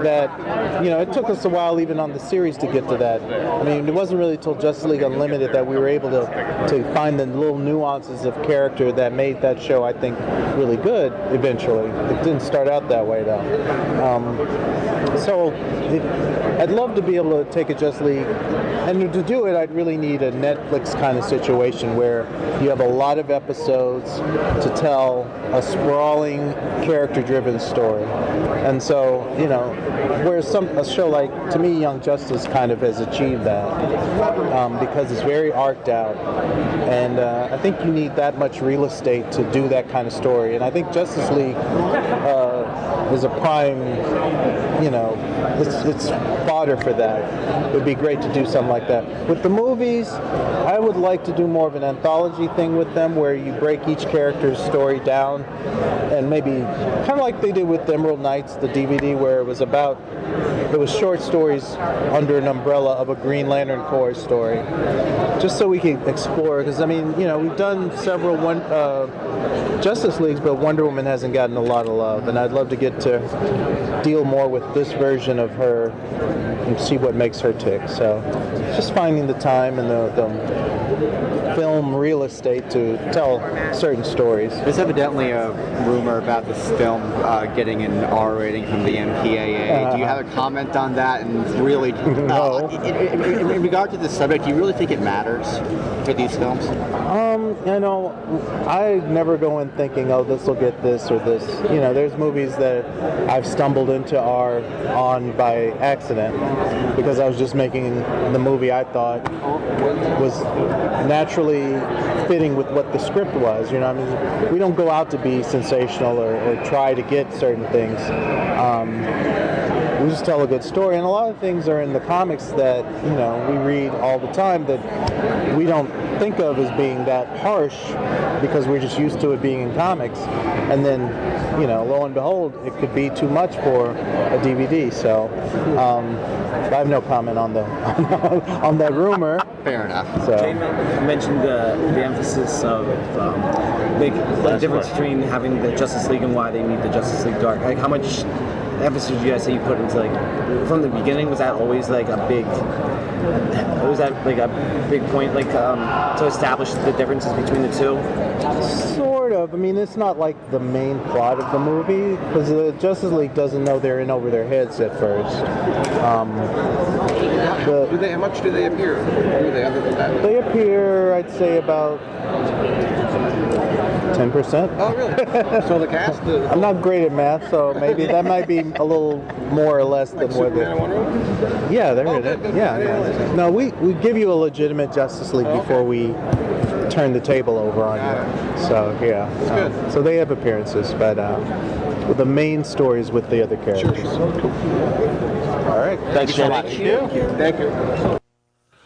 that, you know, it took us a while even on the series to get to that. I mean, it wasn't really till Justice League Unlimited that we were able to find the little nuances of character that made that show, I think, really good eventually. It didn't start out that way, though. I'd love to be able to take a Justice League, and to do it, I'd really need a Netflix kind of situation where you have a lot of episodes to tell a sprawling, character-driven story. And so, you know, where a show like, to me, Young Justice kind of has achieved that, because it's very arced out, and I think you need that much real estate to do that kind of story. And I think Justice League is a prime, you know, it's fodder for that. It would be great to do something like that. With the movies, I would like to do more of an anthology thing with them, where you break each character's story down, and maybe kind of like they did with Emerald Knights, the DVD, where it was short stories under an umbrella of a Green Lantern Corps story, just so we can explore. Because I mean, you know, we've done several Justice Leagues, but Wonder Woman hasn't gotten a lot of love, and I'd love to get to deal more with this version of her and see what makes her tick. So just finding the time and the film real estate to tell certain stories. There's evidently a rumor about this film getting an R rating from the MPAA. Do you have a comment on that? And really, No. In regard to the subject, do you really think it matters for these films? You know, I never go in thinking, oh, this will get this or this. You know, there's movies that I've stumbled into R on by accident because I was just making the movie I thought was naturally fitting with what the script was. You know, I mean, we don't go out to be sensational or try to get certain things. We just tell a good story, and a lot of things are in the comics that, you know, we read all the time that we don't think of as being that harsh because we're just used to it being in comics. And then, you know, lo and behold, it could be too much for a DVD. So I have no comment on on that rumor. Fair enough. So. Jay mentioned the emphasis of the difference between having the Justice League and why they need the Justice League Dark. Like, how much emphasis did you guys say you put into, like, from the beginning? Was that always like a big point, like, to establish the differences between the two? Sort of. I mean, it's not like the main plot of the movie, because the Justice League doesn't know they're in over their heads at first. How much do they appear? Do they, other than that? They appear, I'd say, about 10%. Oh, really? So the cast? I'm not great at math, so maybe that might be a little more or less than what they... Yeah, they're in it. Yeah. No, we give you a legitimate Justice League before we turn the table over on you. So, yeah. That's good. So they have appearances, but the main story is with the other characters. Sure. Cool. All right. Thanks so much. Thank you.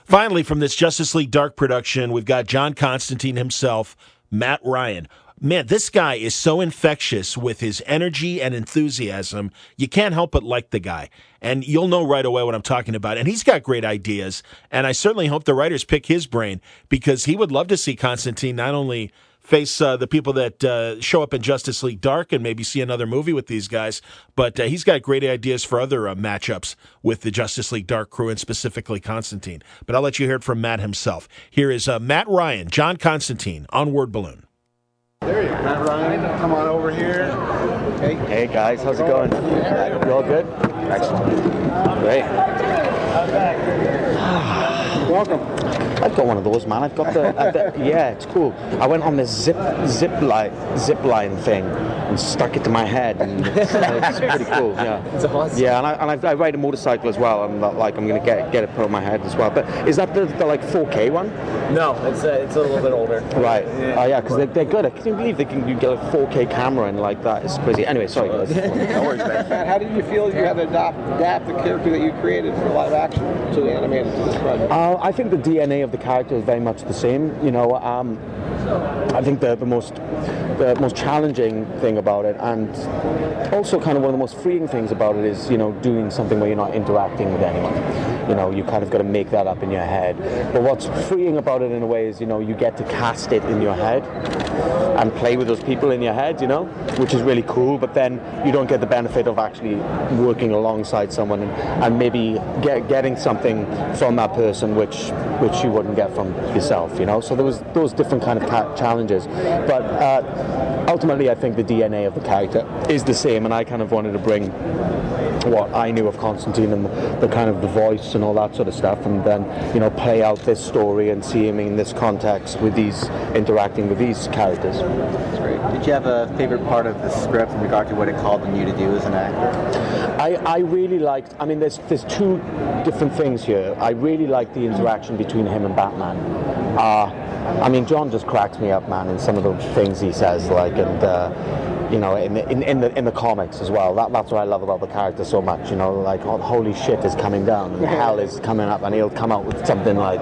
Finally, from this Justice League Dark production, we've got John Constantine himself, Matt Ryan. Man, this guy is so infectious with his energy and enthusiasm. You can't help but like the guy. And you'll know right away what I'm talking about. And he's got great ideas. And I certainly hope the writers pick his brain, because he would love to see Constantine not only face the people that show up in Justice League Dark and maybe see another movie with these guys, but he's got great ideas for other matchups with the Justice League Dark crew and specifically Constantine. But I'll let you hear it from Matt himself. Here is Matt Ryan, John Constantine on Word Balloon. There you go. Matt Ryan, come on over here. Hey guys, how's it going? You all good? Excellent. Great. Welcome. I've got one of those, man. I've got yeah, it's cool. I went on this zip line thing and stuck it to my head, and it's pretty cool. Yeah, it's awesome. Yeah, and I ride a motorcycle as well. I'm gonna get it put on my head as well. But is that the like 4K one? No, it's a little bit older. Right. Oh yeah, because they're good. I can't believe you get a 4K camera and like that. It's crazy. Anyway, sorry guys. No worries, man. Matt, how did you feel you had to adapt the character that you created for live action to the animated to this project? I think the DNA of the character is very much the same. I think the most challenging thing about it, and also kind of one of the most freeing things about it, is doing something where you're not interacting with anyone. You kind of got to make that up in your head. But what's freeing about it in a way is you get to cast it in your head and play with those people in your head, which is really cool. But then you don't get the benefit of actually working alongside someone and maybe getting something from that person which you wouldn't get from yourself. So there was those different kind of challenges. But ultimately, I think the DNA of the character is the same, and I kind of wanted to bring what I knew of Constantine and the kind of the voice and all that sort of stuff, and then play out this story and see him in this context with interacting with these characters. That's great. Did you have a favorite part of the script in regard to what it called on you to do as an actor? I really liked. I mean, there's two different things here. I really liked the interaction between him and Batman. I mean, John just cracks me up, man, in some of the things he says, in the comics as well. That's what I love about the character so much. Holy shit is coming down and hell is coming up, and he'll come out with something like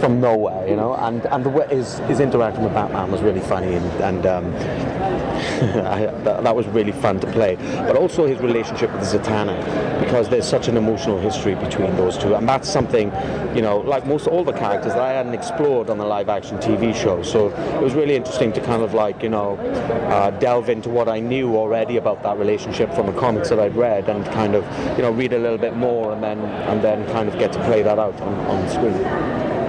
from nowhere, And the way his interaction with Batman was really funny, and that was really fun to play. But also his relationship with Zatanna, because there's such an emotional history between those two, and that's something, like all the characters that I hadn't explored on the live-action TV show. So it was really interesting to kind of delve into what I knew already about that relationship from the comics that I'd read, and kind of read a little bit more, and then kind of get to play that out on the screen.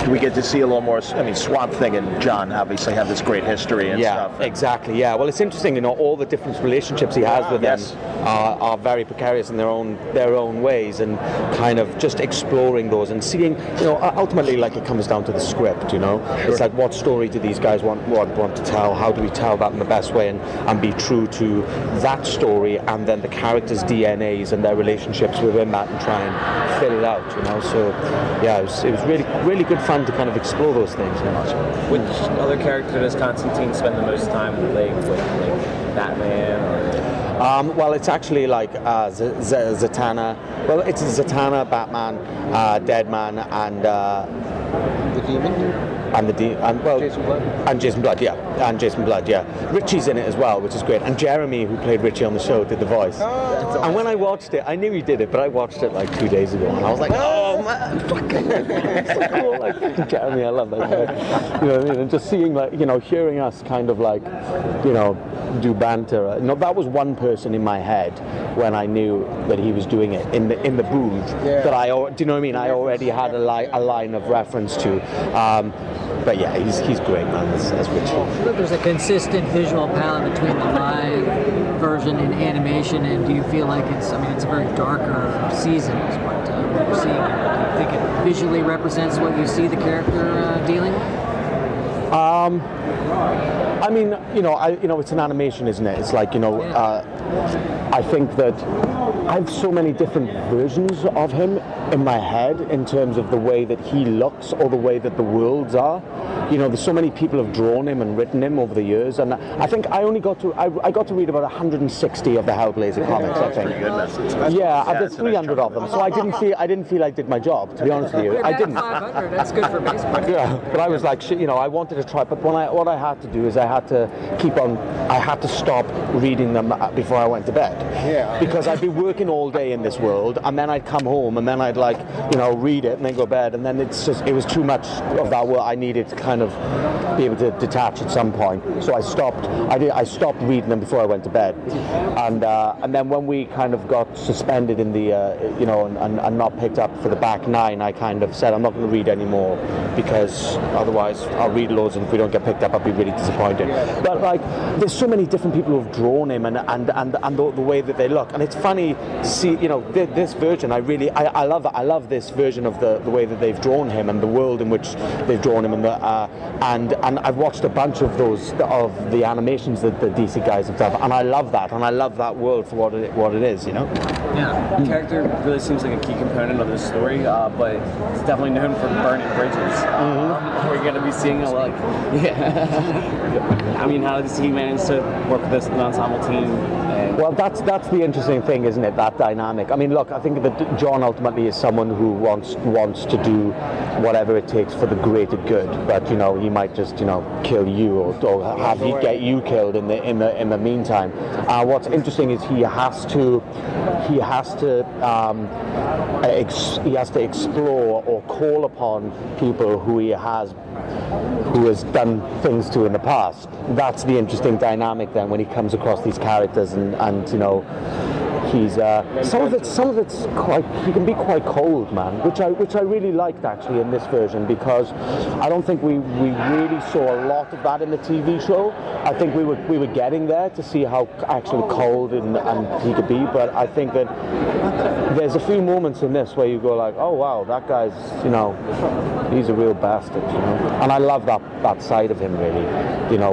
We get to see a little more. I mean, Swamp Thing and John obviously have this great history and stuff. Yeah, exactly. Yeah. Well, it's interesting. All the different relationships he has with them are very precarious in their own ways, and kind of just exploring those and seeing. Ultimately, it comes down to the script. Sure. It's like, what story do these guys want to tell? How do we tell that in the best way and be true to that story, and then the characters' DNAs and their relationships within that, and try and fill it out. So yeah, it was really, really good fun to kind of explore those things. Which other character does Constantine spend the most time playing with, like Batman? Or? Well, it's actually Zatanna. Well, it's Zatanna, Batman, Deadman, and The Demon? Jason Blood. And Jason Blood, Jason Blood, Richie's in it as well, which is great. And Jeremy, who played Richie on the show, did the voice. Oh. And when I watched it, I knew he did it, but I watched it 2 days ago, and I was like, oh man, it's so cool. Jeremy, I love that guy. You know what I mean? And just seeing, hearing us kind of do banter. That was one person in my head when I knew that he was doing it in the booth. Yeah. That do you know what I mean? I already had a line of reference to. But yeah, he's great, man. That's Richie. There's a consistent visual palette between the live version and animation, and do you feel like it's a very darker season is what you're seeing? Do you think it visually represents what you see the character dealing with? I mean, it's an animation, isn't it? It's I think that I have so many different versions of him in my head in terms of the way that he looks or the way that the worlds are. There's so many people have drawn him and written him over the years, and I think I only got to read about 160 of the Hellblazer comics. I think. There's 300 of them, so I didn't feel I did my job. To be honest with you, I didn't. 500. That's good for baseball. Yeah, but I was like, I wanted to try. But what I had to do is I had to stop reading them before I went to bed. Yeah. Because I'd be working all day in this world, and then I'd come home, and then I'd read it, and then go to bed, and then it was too much of that world. I needed to kind of be able to detach at some point. So I stopped. I stopped reading them before I went to bed, and then when we kind of got suspended in the and not picked up for the back 9, I kind of said I'm not going to read anymore, because otherwise I'll read loads, and if we don't get picked up, I'll be really disappointed. But there's so many different people who've drawn him, and the way that they look, and it's funny to see this version. I love that. I love this version of the way that they've drawn him and the world in which they've drawn him, and I've watched a bunch of those of the animations that the DC guys have done, and I love that, and I love that world for what it is. Yeah, the character really seems like a key component of this story, but it's definitely known for burning bridges. We're going to be seeing a lot. I mean, how does he manage to work with this ensemble team and Well, that's the interesting thing, isn't it? That dynamic. I mean, look, I think that John ultimately is someone who wants to do whatever it takes for the greater good. But you know, he might just kill you or have you get you killed in the meantime. What's interesting is he has to explore or call upon people who he has done things to in the past. That's the interesting dynamic then when he comes across these characters and he's some of it's quite, he can be quite cold, man, which I really liked actually in this version, because I don't think we really saw a lot of that in the TV show. I think we were getting there to see how actually cold and he could be, but I think that there's a few moments in this where you go like, oh wow, that guy's, he's a real bastard, and I love that side of him really,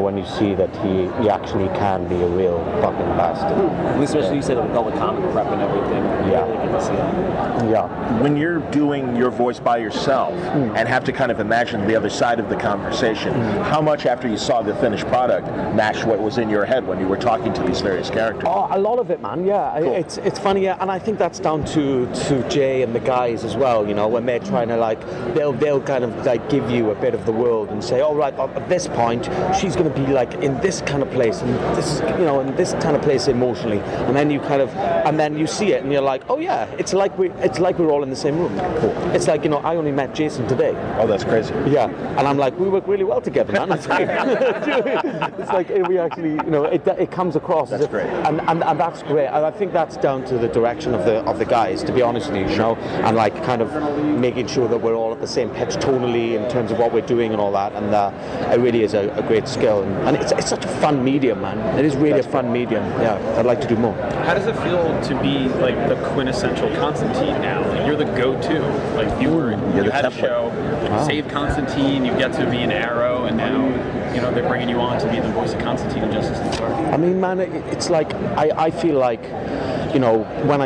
when you see that he actually can be a real fucking bastard. Especially you said with all the comic prep and everything. Yeah. Really get to see that. Yeah. When you're doing your voice by yourself and have to kind of imagine the other side of the conversation, how much after you saw the finished product matched what was in your head when you were talking to these various characters? Oh, a lot of it, man. Yeah, cool. It's funny, yeah, and I think that's down to Jay and the guys as well. When they're trying to they'll kind of give you a bit of the world and say, all right, at this point she's going to be like in this kind of place and this in this kind of place emotionally, and then you see it and you're like, oh yeah, it's like we're all in the same room. Cool. It's like I only met Jason today. Oh, that's crazy. Yeah, and I'm like, we work really well together, man. It's great. It's like we actually, it comes across that's as if, great. and that's great. And I think that's down to the direction of the guys, to be honest with you, and like kind of making sure that we're all at the same pitch tonally in terms of what we're doing and all that. And it really is a great skill, and it's such a fun medium, man. It is really a fun medium. Yeah, I'd like to do more. How does it feel to be like the quintessential Constantine now? Like you're the go-to. Like you had a show, Save Constantine. You get to be an Arrow, and now they're bringing you on to be the voice of Constantine in Justice League Dark. I mean, man, it's like I feel like when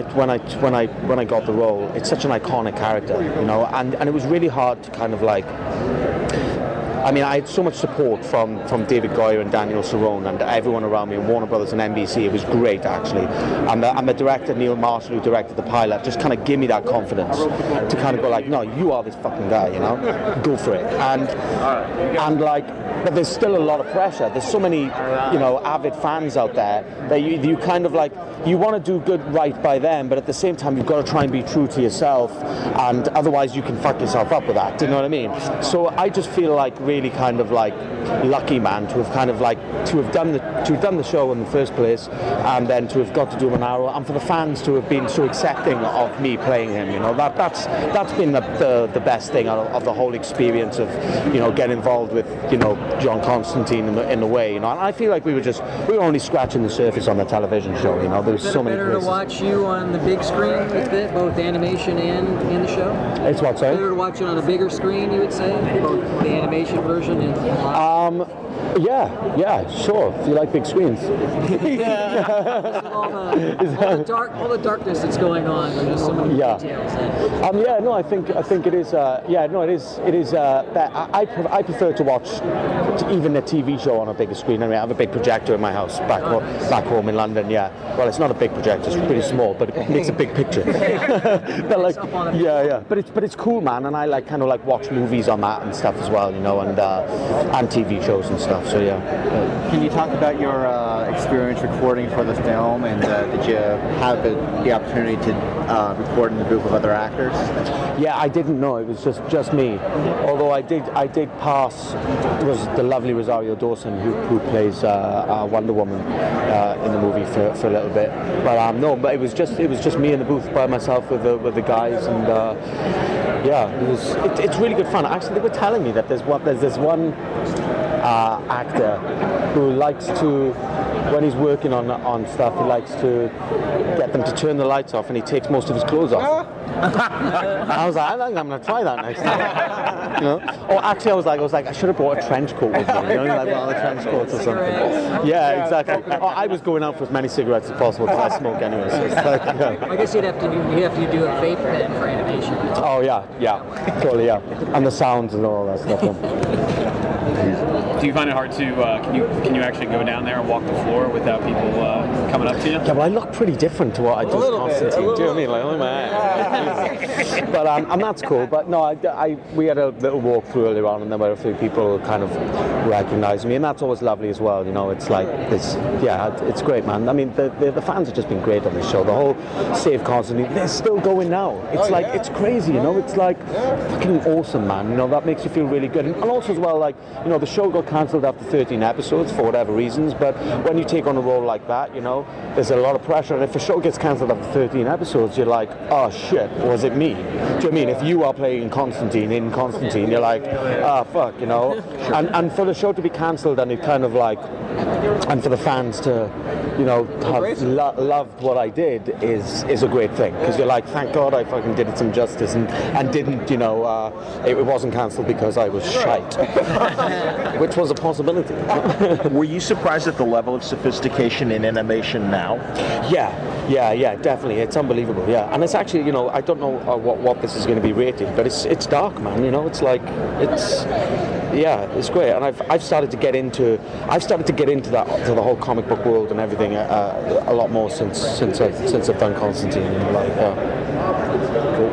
I got the role, it's such an iconic character, and it was really hard to kind of like. I mean, I had so much support from David Goyer and Daniel Cerrone and everyone around me, and Warner Brothers and NBC. It was great, actually. And the director, Neil Marshall, who directed the pilot, just kind of gave me that confidence to kind of go like, no, you are this fucking guy, go for it. And like, but there's still a lot of pressure. There's so many, avid fans out there that you kind of like, you want to do good right by them, but at the same time, you've got to try and be true to yourself, and otherwise you can fuck yourself up with that. Do you know what I mean? So I just feel like really kind of like lucky, man, to have kind of like to have done the show in the first place, and then to have got to do an Arrow, and for the fans to have been so accepting of me playing him. That's been the best thing of the whole experience of getting involved with John Constantine in the way. And I feel like we were only scratching the surface on the television show. There was so many places. Better to watch you on the big screen with it, both animation and in the show? It's what, sorry? Better to watch it on a bigger screen, you would say, both the animation version and live? Yeah, sure. If you like big screens. all the darkness that's going on. There's just so many details. I think it is. It is. I prefer to watch even a TV show on a bigger screen. I mean, I have a big projector in my house back home in London. Yeah. Well, it's not a big projector. It's pretty small, but it makes a big picture. But like, yeah. But it's cool, man. And I like kind of like watch movies on that and stuff as well, and TV shows and stuff. So yeah. Can you talk about your experience recording for the film, and did you have the opportunity to record in the booth with other actors? Yeah, I didn't know. It was just me. Although I did pass. It was the lovely Rosario Dawson who plays Wonder Woman in the movie for a little bit. But no, but it was just me in the booth by myself with the guys, and it's really good fun. Actually, they were telling me that there's this one actor who likes to, when he's working on stuff, he likes to get them to turn the lights off, and he takes most of his clothes off. I was like, I think I'm going to try that next time. Or actually, I was like, I should have brought a trench coat with me. Like one of the trench coats or something. Yeah, exactly. I was going out for as many cigarettes as possible because I smoke anyway. So it's like, I guess you'd have to do a vape then for animation. Oh yeah, totally, yeah, and the sounds and all that stuff. Do you find it hard to can you actually go down there and walk the floor without people coming up to you? Yeah, well, I look pretty different to what I do with Constantine. Do you know what I mean? Like, oh man. But and that's cool. But no, we had a little walk through earlier on, and there were a few people kind of recognise me, and that's always lovely as well. You know, it's like this. Yeah, it's great, man. I mean, the fans have just been great on this show. The whole Save Constantine, they're still going now. It's it's crazy. You know, it's like fucking awesome, man. You know, that makes you feel really good. And also as well, like, you know, the show got cancelled after 13 episodes for whatever reasons. But when you take on a role like that, you know, there's a lot of pressure. And if a show gets cancelled after 13 episodes, you're like, oh shit, was it me? Do you know what I mean? If you are playing Constantine in Constantine, you're like, ah, fuck, you know. And for the show to be cancelled, and it kind of like, and for the fans to, you know, have loved what I did is a great thing, because you're like, thank God I fucking did it some justice and didn't, you know, it wasn't cancelled because I was shite, which was a possibility. Were you surprised at the level of sophistication in animation now? Yeah, definitely. It's unbelievable. Yeah, and it's actually, you know, I don't know what this is going to be rated, but it's dark, man. You know, it's like it's great, and I've started to get into that, to the whole comic book world and everything a lot more since I've done Constantine. And like, cool.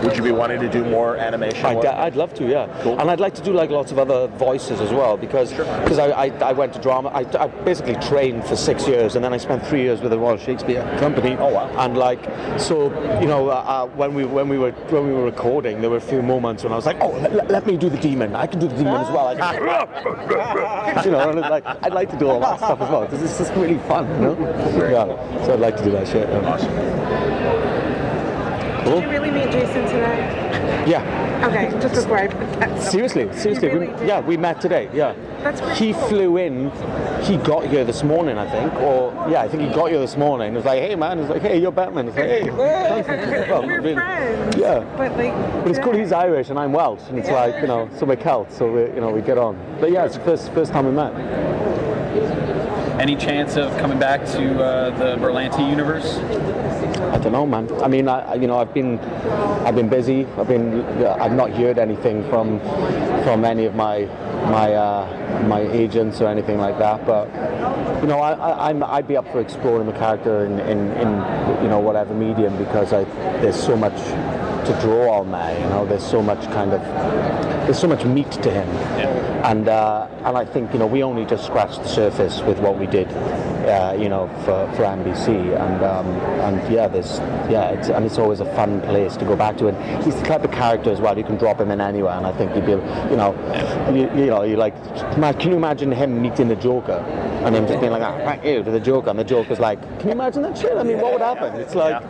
Would you be wanting to do more animation work? I'd love to, yeah. Cool. And I'd like to do like lots of other voices as well, because I went to drama. I basically trained for 6 years, and then I spent 3 years with the Royal Shakespeare Company. Oh wow! And like, so you know, when we were recording, there were a few moments when I was like, oh, let me do the demon. I can do the demon as well. You know, and it's like, I'd like to do all that stuff as well, because it's just really fun, you know. Yeah. So I'd like to do that shit. Awesome. Did you really meet Jason today? Yeah. Okay, just before I put that. Seriously. Really We met today. Yeah. That's pretty He cool. flew in. He got here this morning, I think. I think he got here this morning. It was like, hey man. It's like, hey, you're Batman. It's like, hey. Well, We're really. friends. Yeah. But it's cool. He's Irish and I'm Welsh, and it's like, you know, so we're Celts, so we get on. But yeah, it's the first time we met. Any chance of coming back to the Berlanti universe? I don't know, man. I mean, I've been busy. I've not heard anything from any of my agents or anything like that. But you know, I'd be up for exploring the character in you know, whatever medium, because there's so much to draw on there. You know, there's so much meat to him. Yeah. And I think, you know, we only just scratched the surface with what we did, you know, for NBC, and it's always a fun place to go back to. And he's the type of character as well, you can drop him in anywhere, and I think he'd be, you know, you like, can you imagine him meeting the Joker and him just being like, thank you to the Joker, and the Joker's like, can you imagine that shit? I mean, what would happen? It's like,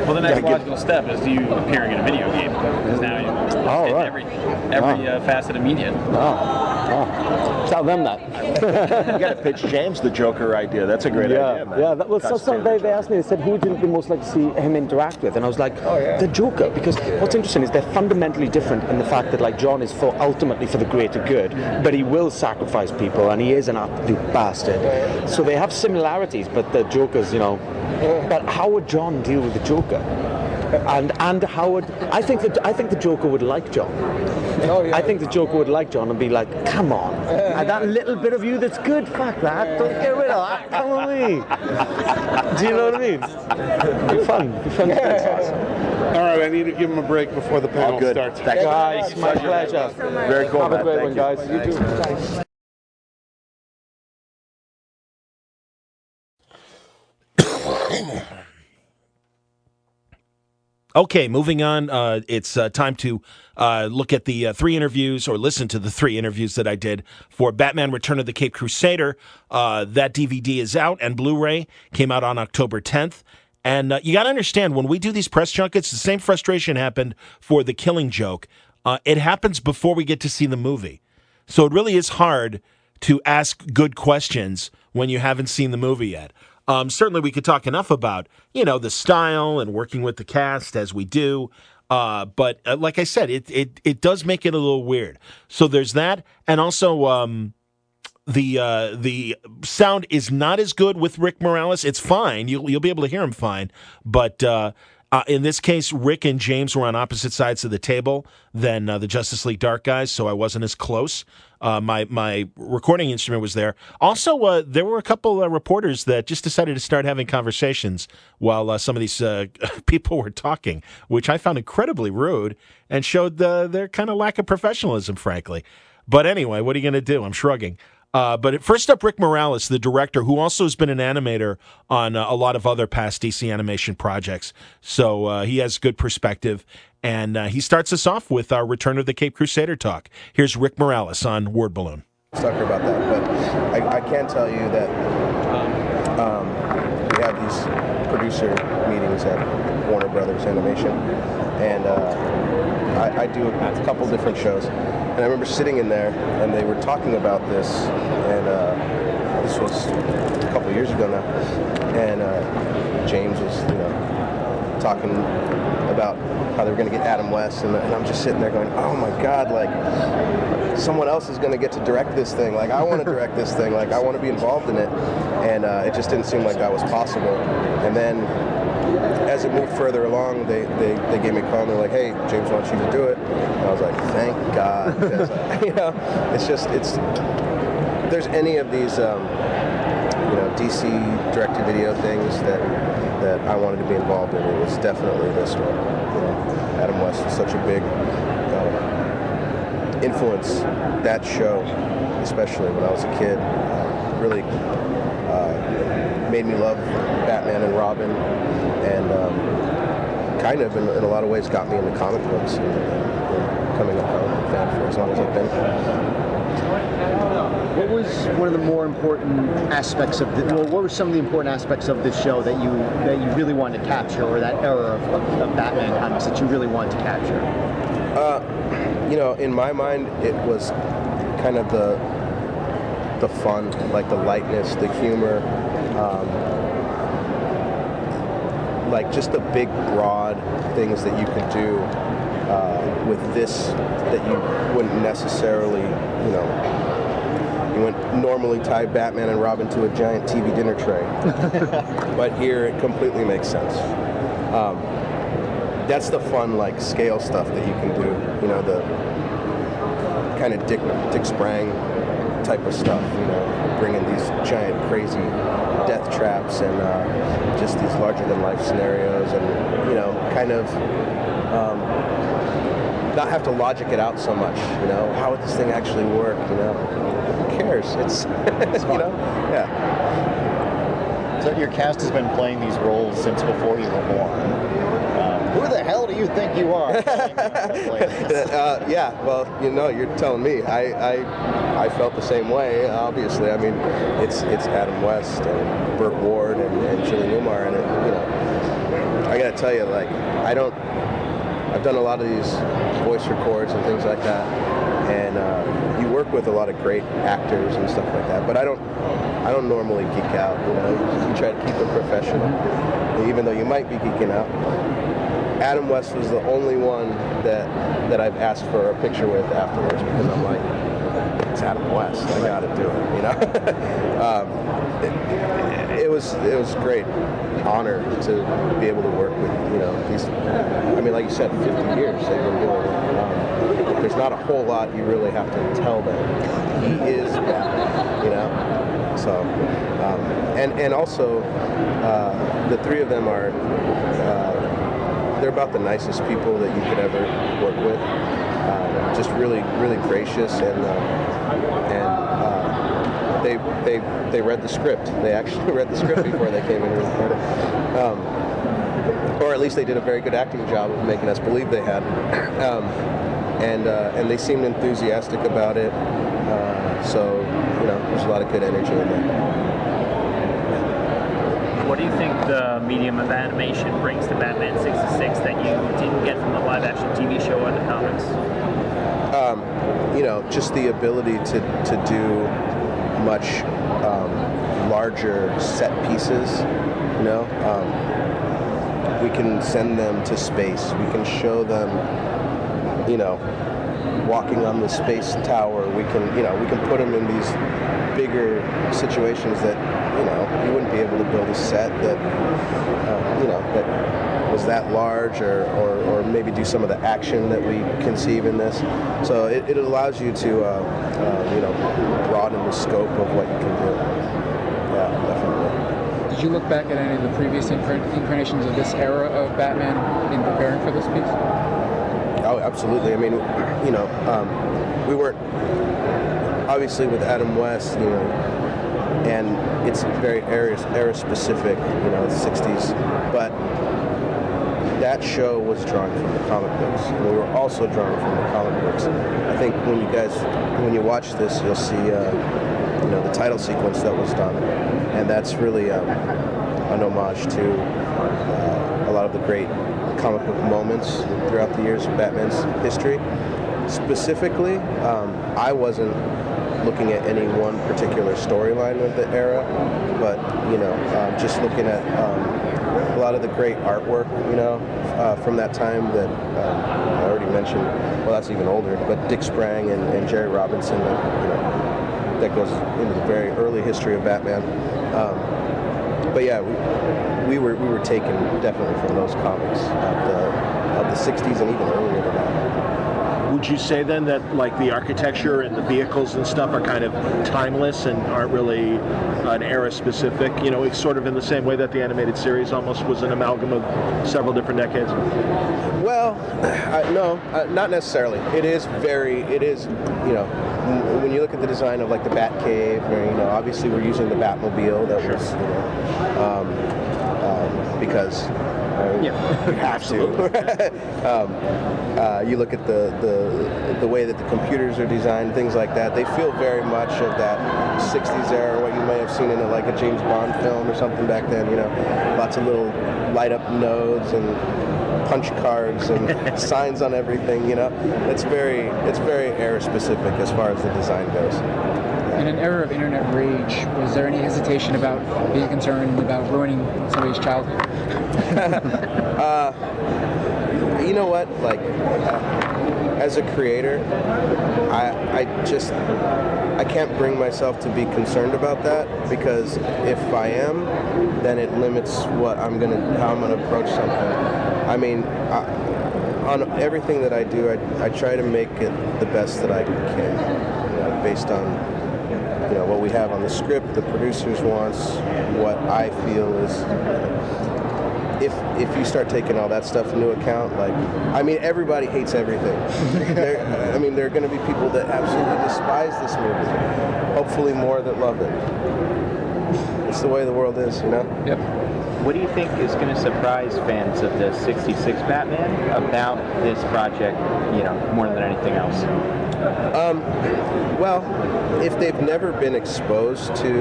well, the next logical step is you appearing in a video game, because now you every facet of media. Tell them that. You got to pitch James the Joker idea. That's a great idea, man. Yeah, they asked me, they said, who would you be most like to see him interact with? And I was like, the Joker, because what's interesting is they're fundamentally different in the fact that, like, John is ultimately for the greater good, but he will sacrifice people, and he is an absolute bastard. So they have similarities, but the Joker's, you know. But how would John deal with the Joker? And how would I think the Joker would like John. I think the Joker would like John and be like, come on, that little bit of you that's good, fuck that, don't get rid of that, come on me. Do you know what I mean? It'd be fun. All right, I need to give him a break before the panel starts. Thanks. Guys, my pleasure. Very cool. Have a great Thank one, you. guys. You too. Okay, moving on. It's time to look at the 3 interviews, or listen to the 3 interviews that I did for Batman Return of the Caped Crusader. That DVD is out, and Blu-ray came out on October 10th. And you got to understand, when we do these press junkets, the same frustration happened for The Killing Joke. It happens before we get to see the movie. So it really is hard to ask good questions when you haven't seen the movie yet. Certainly we could talk enough about, you know, the style and working with the cast as we do. But like I said, it does make it a little weird. So there's that. And also the sound is not as good with Rick Morales. It's fine. You'll be able to hear him fine. But in this case, Rick and James were on opposite sides of the table than the Justice League Dark guys, so I wasn't as close. My recording instrument was there. Also, there were a couple reporters that just decided to start having conversations while some of these people were talking, which I found incredibly rude and showed their kind of lack of professionalism, frankly. But anyway, what are you going to do? I'm shrugging. But first up, Rick Morales, the director, who also has been an animator on a lot of other past DC animation projects. So he has good perspective. And he starts us off with our Return of the Cape Crusader talk. Here's Rick Morales on Word Balloon. Sucker about that, but I can tell you that we have these producer meetings at Warner Brothers Animation, and I do a couple different shows. And I remember sitting in there, and they were talking about this, and this was a couple years ago now. And James was, talking about how they were going to get Adam West, and I'm just sitting there going, "Oh my God! Like, someone else is going to get to direct this thing. Like, I want to direct this thing. Like, I want to be involved in it." And it just didn't seem like that was possible. And then, as it moved further along, they gave me a call and they're like, "Hey, James wants you to do it." And I was like, "Thank God," because it's there's any of these DC direct-to-video things that I wanted to be involved in. It was definitely this one. Adam West was such a big influence. That show, especially when I was a kid, really made me love Batman and Robin, and kind of, in a lot of ways, got me into comic books and becoming a comic book fan for as long as I've been. What was one of the more important aspects of what were some of the important aspects of this show that you really wanted to capture, or that era of Batman comics that you really wanted to capture? In my mind, it was kind of the fun, like the lightness, the humor, like just the big, broad things that you could do with this that you wouldn't necessarily, you wouldn't normally tie Batman and Robin to a giant TV dinner tray. But here it completely makes sense. That's the fun, like, scale stuff that you can do, the kind of Dick Sprang type of stuff, bringing these giant, crazy death traps and just these larger-than-life scenarios, and, kind of not have to logic it out so much, how would this thing actually work, who cares? It's, yeah. So your cast has been playing these roles since before you were born. Who the hell do you think you are? Yeah, well, you're telling me. I felt the same way, obviously. I mean, it's Adam West and Burt Ward and Julie Newmar, and I gotta tell you, like, I've done a lot of these voice records and things like that, and you work with a lot of great actors and stuff like that, but I don't normally geek out, you try to keep it professional, even though you might be geeking out. Adam West was the only one that I've asked for a picture with afterwards, because I'm like, it's Adam West, I gotta do it, It was a great honor to be able to work with, these, I mean, like you said, 50 years they've been doing it. There's not a whole lot you really have to tell them. He is Batman, so, and also, the three of them are, they're about the nicest people that you could ever work with. Just really, really gracious, and they read the script. They actually read the script before they came in and recorded. Or at least they did a very good acting job of making us believe they had. And they seemed enthusiastic about it. So there's a lot of good energy in there. What do you think the medium of animation brings to Batman 66 that you didn't get from the live-action TV show or the comics? Just the ability to do much larger set pieces. We can send them to space. We can show them, walking on the space tower. We can put him in these bigger situations that you wouldn't be able to build a set that that was that large, or maybe do some of the action that we conceive in this. So it allows you to broaden the scope of what you can do. Yeah, definitely. Did you look back at any of the previous incarnations of this era of Batman in preparing for this piece? Oh, absolutely. I mean, we weren't obviously with Adam West, and it's very era specific, it's 60s, but that show was drawn from the comic books. And we were also drawn from the comic books. I think when you watch this, you'll see, the title sequence that was done, and that's really an homage to a lot of the great comic book moments throughout the years of Batman's history. Specifically, I wasn't looking at any one particular storyline of the era, but just looking at a lot of the great artwork, from that time that I already mentioned. Well, that's even older, but Dick Sprang and Jerry Robinson, that goes into the very early history of Batman. But yeah, we were taken definitely from those comics of the 60s and even earlier than that. Would you say then that like the architecture and the vehicles and stuff are kind of timeless and aren't really an era specific? It's sort of in the same way that the animated series almost was an amalgam of several different decades. Well, no, not necessarily. It is, when you look at the design of like the Batcave, or, obviously we're using the Batmobile that was, because you have to. You look at the way that the computers are designed, things like that. They feel very much of that 60s era, what you may have seen in a James Bond film or something back then. Lots of little light up nodes and punch cards and signs on everything. It's very era specific as far as the design goes. In an era of internet rage, was there any hesitation about being concerned about ruining somebody's childhood? You know what? As a creator, I can't bring myself to be concerned about that, because if I am, then it limits how I'm gonna approach something. I mean, on everything that I do, I try to make it the best that I can, based on what we have on the script, the producers wants, what I feel is. If you start taking all that stuff into account, everybody hates everything. There are going to be people that absolutely despise this movie. Hopefully more that love it. It's the way the world is, Yep. What do you think is going to surprise fans of the 66 Batman about this project, more than anything else? Well, if they've never been exposed to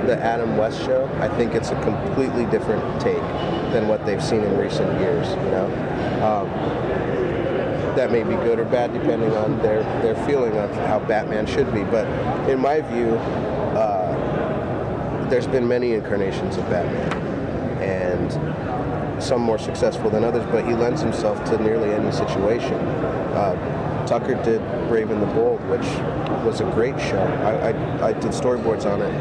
the Adam West show, I think it's a completely different take than what they've seen in recent years, that may be good or bad depending on their feeling of how Batman should be. But in my view, there's been many incarnations of Batman, and some more successful than others, but he lends himself to nearly any situation. Tucker did Brave and the Bold, which was a great show. I did storyboards on it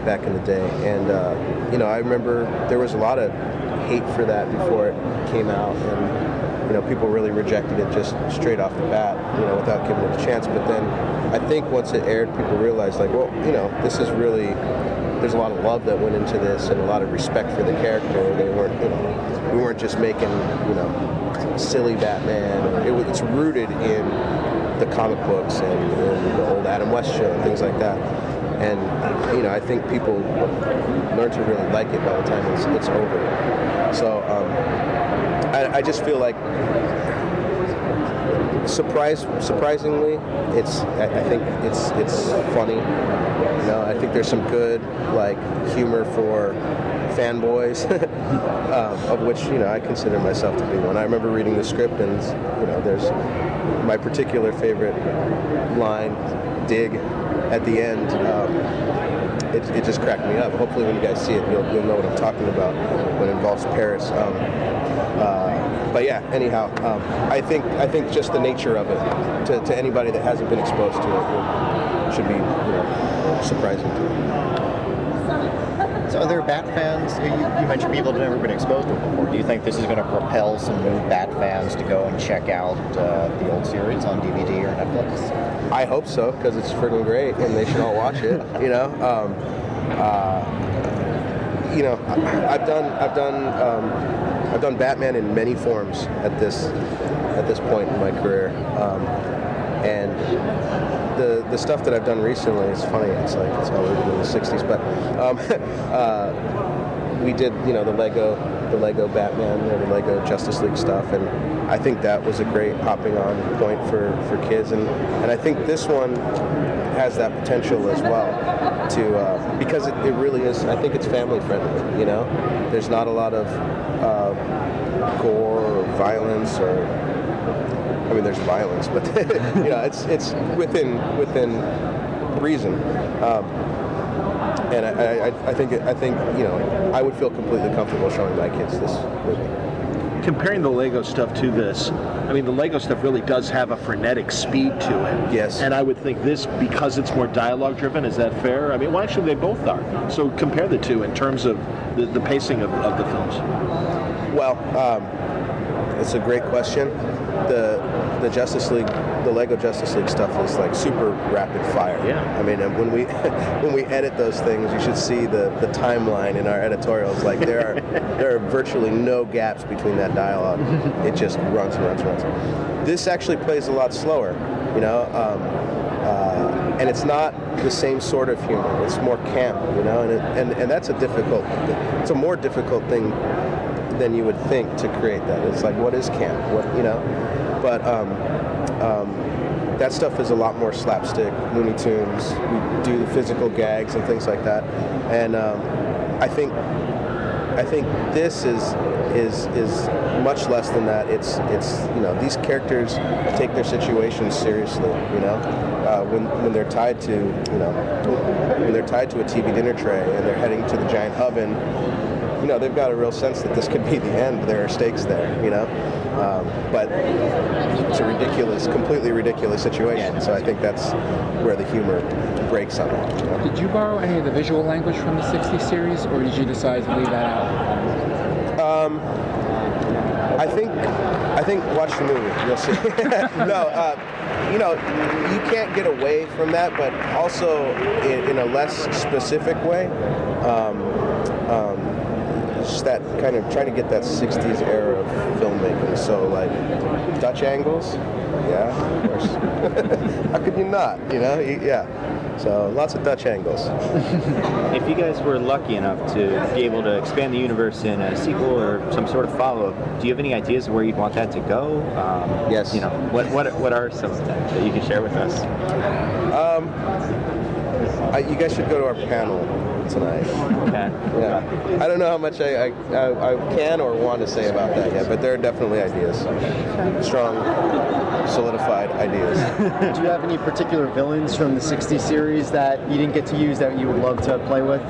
back in the day, and I remember there was a lot of hate for that before it came out, and people really rejected it just straight off the bat, without giving it a chance. But then I think once it aired, people realized this is really, there's a lot of love that went into this and a lot of respect for the character. They weren't, we weren't just making silly Batman. It's rooted in the comic books and the old Adam West show and things like that. And I think people learn to really like it by the time it's over. So I just feel like surprisingly, I think it's funny. I think there's some good humor for fanboys, of which I consider myself to be one. I remember reading the script, and there's my particular favorite line, dig, at the end. it just cracked me up. Hopefully, when you guys see it, you'll know what I'm talking about when it involves Paris. But yeah, anyhow, I think just the nature of it to anybody that hasn't been exposed to it should be surprising to them. So are there Bat fans? You mentioned people that have never been exposed to it before. Do you think this is going to propel some new Bat fans to go and check out the old series on DVD or Netflix? I hope so, because it's freaking great, and they should all watch it. I've done Batman in many forms at this point in my career, and the stuff that I've done recently is funny. It's like it's all rooted in the '60s, but we did the Lego Batman or the Lego Justice League stuff, and I think that was a great hopping on point for kids, and I think this one has that potential as well to because it really is. I think it's family friendly. There's not a lot of gore or violence or. I mean, there's violence, but it's within reason, and I think I would feel completely comfortable showing my kids this movie. Comparing the Lego stuff to this, I mean, the Lego stuff really does have a frenetic speed to it. Yes. And I would think this, because it's more dialogue driven, is that fair? I mean, well, actually, they both are. So compare the two in terms of the pacing of the films. Well, it's a great question. The Justice League, the Lego Justice League stuff is like super rapid fire. Yeah. I mean, when we edit those things, you should see the timeline in our editorials. Like there are virtually no gaps between that dialogue. It just runs and runs and runs. This actually plays a lot slower, and it's not the same sort of humor. It's more camp, and that's it's a more difficult thing than you would think to create that. It's like, what is camp? But that stuff is a lot more slapstick, Looney Tunes. We do physical gags and things like that, and I think this is much less than that. It's these characters take their situations seriously. When they're tied to when they're tied to a TV dinner tray and they're heading to the giant oven. They've got a real sense that this could be the end. There are stakes there, but it's a completely ridiculous situation. So I think that's where the humor breaks on it. Did you borrow any of the visual language from the '60s series, or did you decide to leave that out? I think watch the movie. You'll see. No, you can't get away from that, but also in a less specific way. Just that kind of trying to get that '60s era of filmmaking. So like Dutch angles, yeah, of course. How could you not? Yeah. So lots of Dutch angles. If you guys were lucky enough to be able to expand the universe in a sequel or some sort of follow-up, do you have any ideas of where you'd want that to go? Yes. What are some of them that you can share with us? You guys should go to our panel tonight. Okay. Yeah. I don't know how much I can or want to say about that yet, but there are definitely ideas. Strong, solidified ideas. Do you have any particular villains from the '60s series that you didn't get to use that you would love to play with?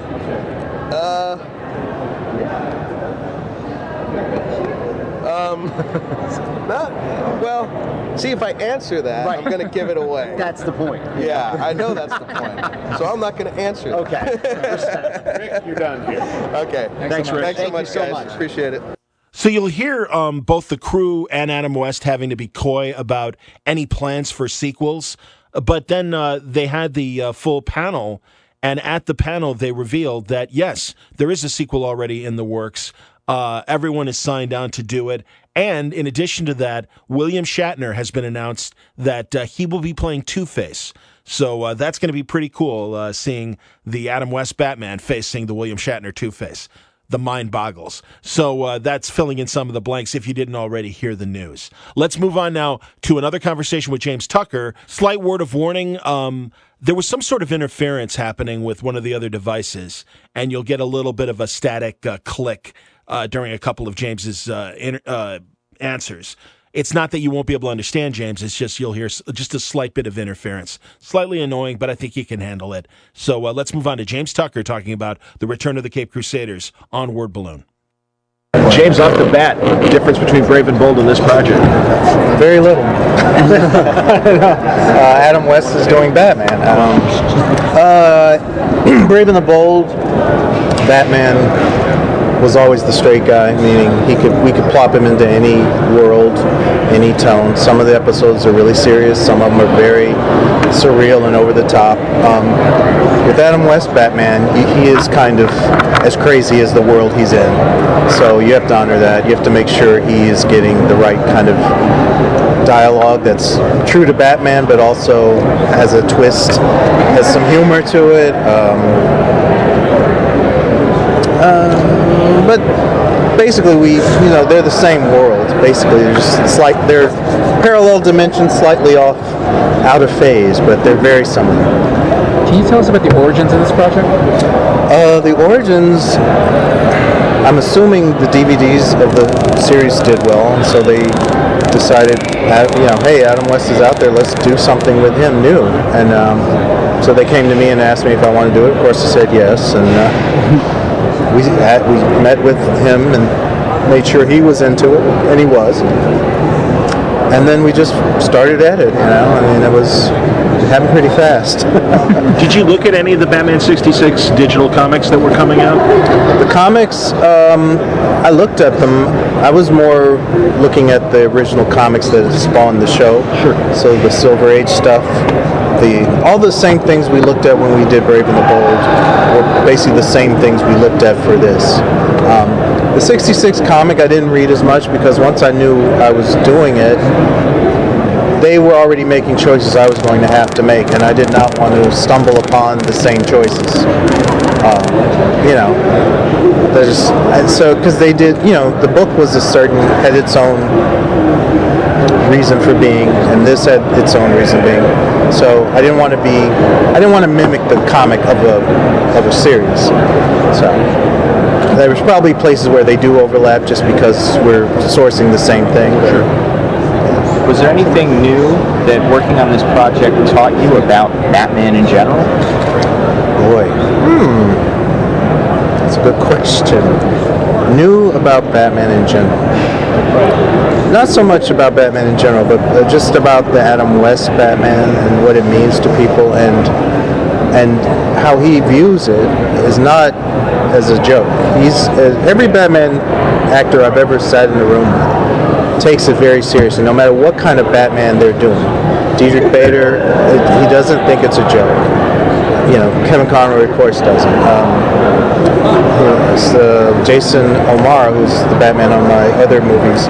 See, if I answer that, right. I'm going to give it away. That's the point. Yeah, I know that's the point. So I'm not going to answer that. Okay. Rick, you're done here. Okay. Thanks, Rick. Thanks so much, guys. Appreciate it. So you'll hear both the crew and Adam West having to be coy about any plans for sequels, but then they had the full panel, and at the panel they revealed that, yes, there is a sequel already in the works. Everyone is signed on to do it. And in addition to that, William Shatner has been announced that he will be playing Two-Face. So that's going to be pretty cool, seeing the Adam West Batman facing the William Shatner Two-Face. The mind boggles. So that's filling in some of the blanks if you didn't already hear the news. Let's move on now to another conversation with James Tucker. Slight word of warning. There was some sort of interference happening with one of the other devices, and you'll get a little bit of a static click during a couple of James's answers. It's not that you won't be able to understand, James. It's just you'll hear just a slight bit of interference. Slightly annoying, but I think you can handle it. So let's move on to James Tucker talking about the return of the Cape Crusaders on Word Balloon. James, off the bat, difference between Brave and Bold in this project? Very little. Adam West is doing Batman. Brave and the Bold, Batman was always the straight guy, meaning we could plop him into any world, any tone. Some of the episodes are really serious, some of them are very surreal and over the top. With Adam West Batman, he is kind of as crazy as the world he's in. So you have to honor that. You have to make sure he is getting the right kind of dialogue that's true to Batman, but also has a twist, has some humor to it. But basically, they're the same world. Basically, they're parallel dimensions, slightly off, out of phase, but they're very similar. Can you tell us about the origins of this project? The origins, I'm assuming the DVDs of the series did well, and so they decided, hey, Adam West is out there, let's do something with him new. And so they came to me and asked me if I wanted to do it. Of course, I said yes, and we met with him and made sure he was into it, and he was. And then we just started at it, it happened pretty fast. Did you look at any of the Batman 66 digital comics that were coming out? The comics, I looked at them. I was more looking at the original comics that spawned the show. Sure. So the Silver Age stuff, all the same things we looked at when we did Brave and the Bold were basically the same things we looked at for this. The 66 comic I didn't read as much because once I knew I was doing it, they were already making choices I was going to have to make, and I did not want to stumble upon the same choices. Because they did, the book had its own reason for being, and this had its own reason being. So I didn't want to mimic the comic of a series. So there's probably places where they do overlap just because we're sourcing the same thing. Sure. Was there anything new that working on this project taught you about Batman in general? Boy, that's a good question. New about Batman in general. Not so much about Batman in general, but just about the Adam West Batman and what it means to people, and how he views it is not as a joke. Every Batman actor I've ever sat in a room with takes it very seriously, no matter what kind of Batman they're doing. Diedrich Bader, he doesn't think it's a joke. Kevin Conroy, of course, doesn't. Jason O'Mara, who's the Batman on my other movies.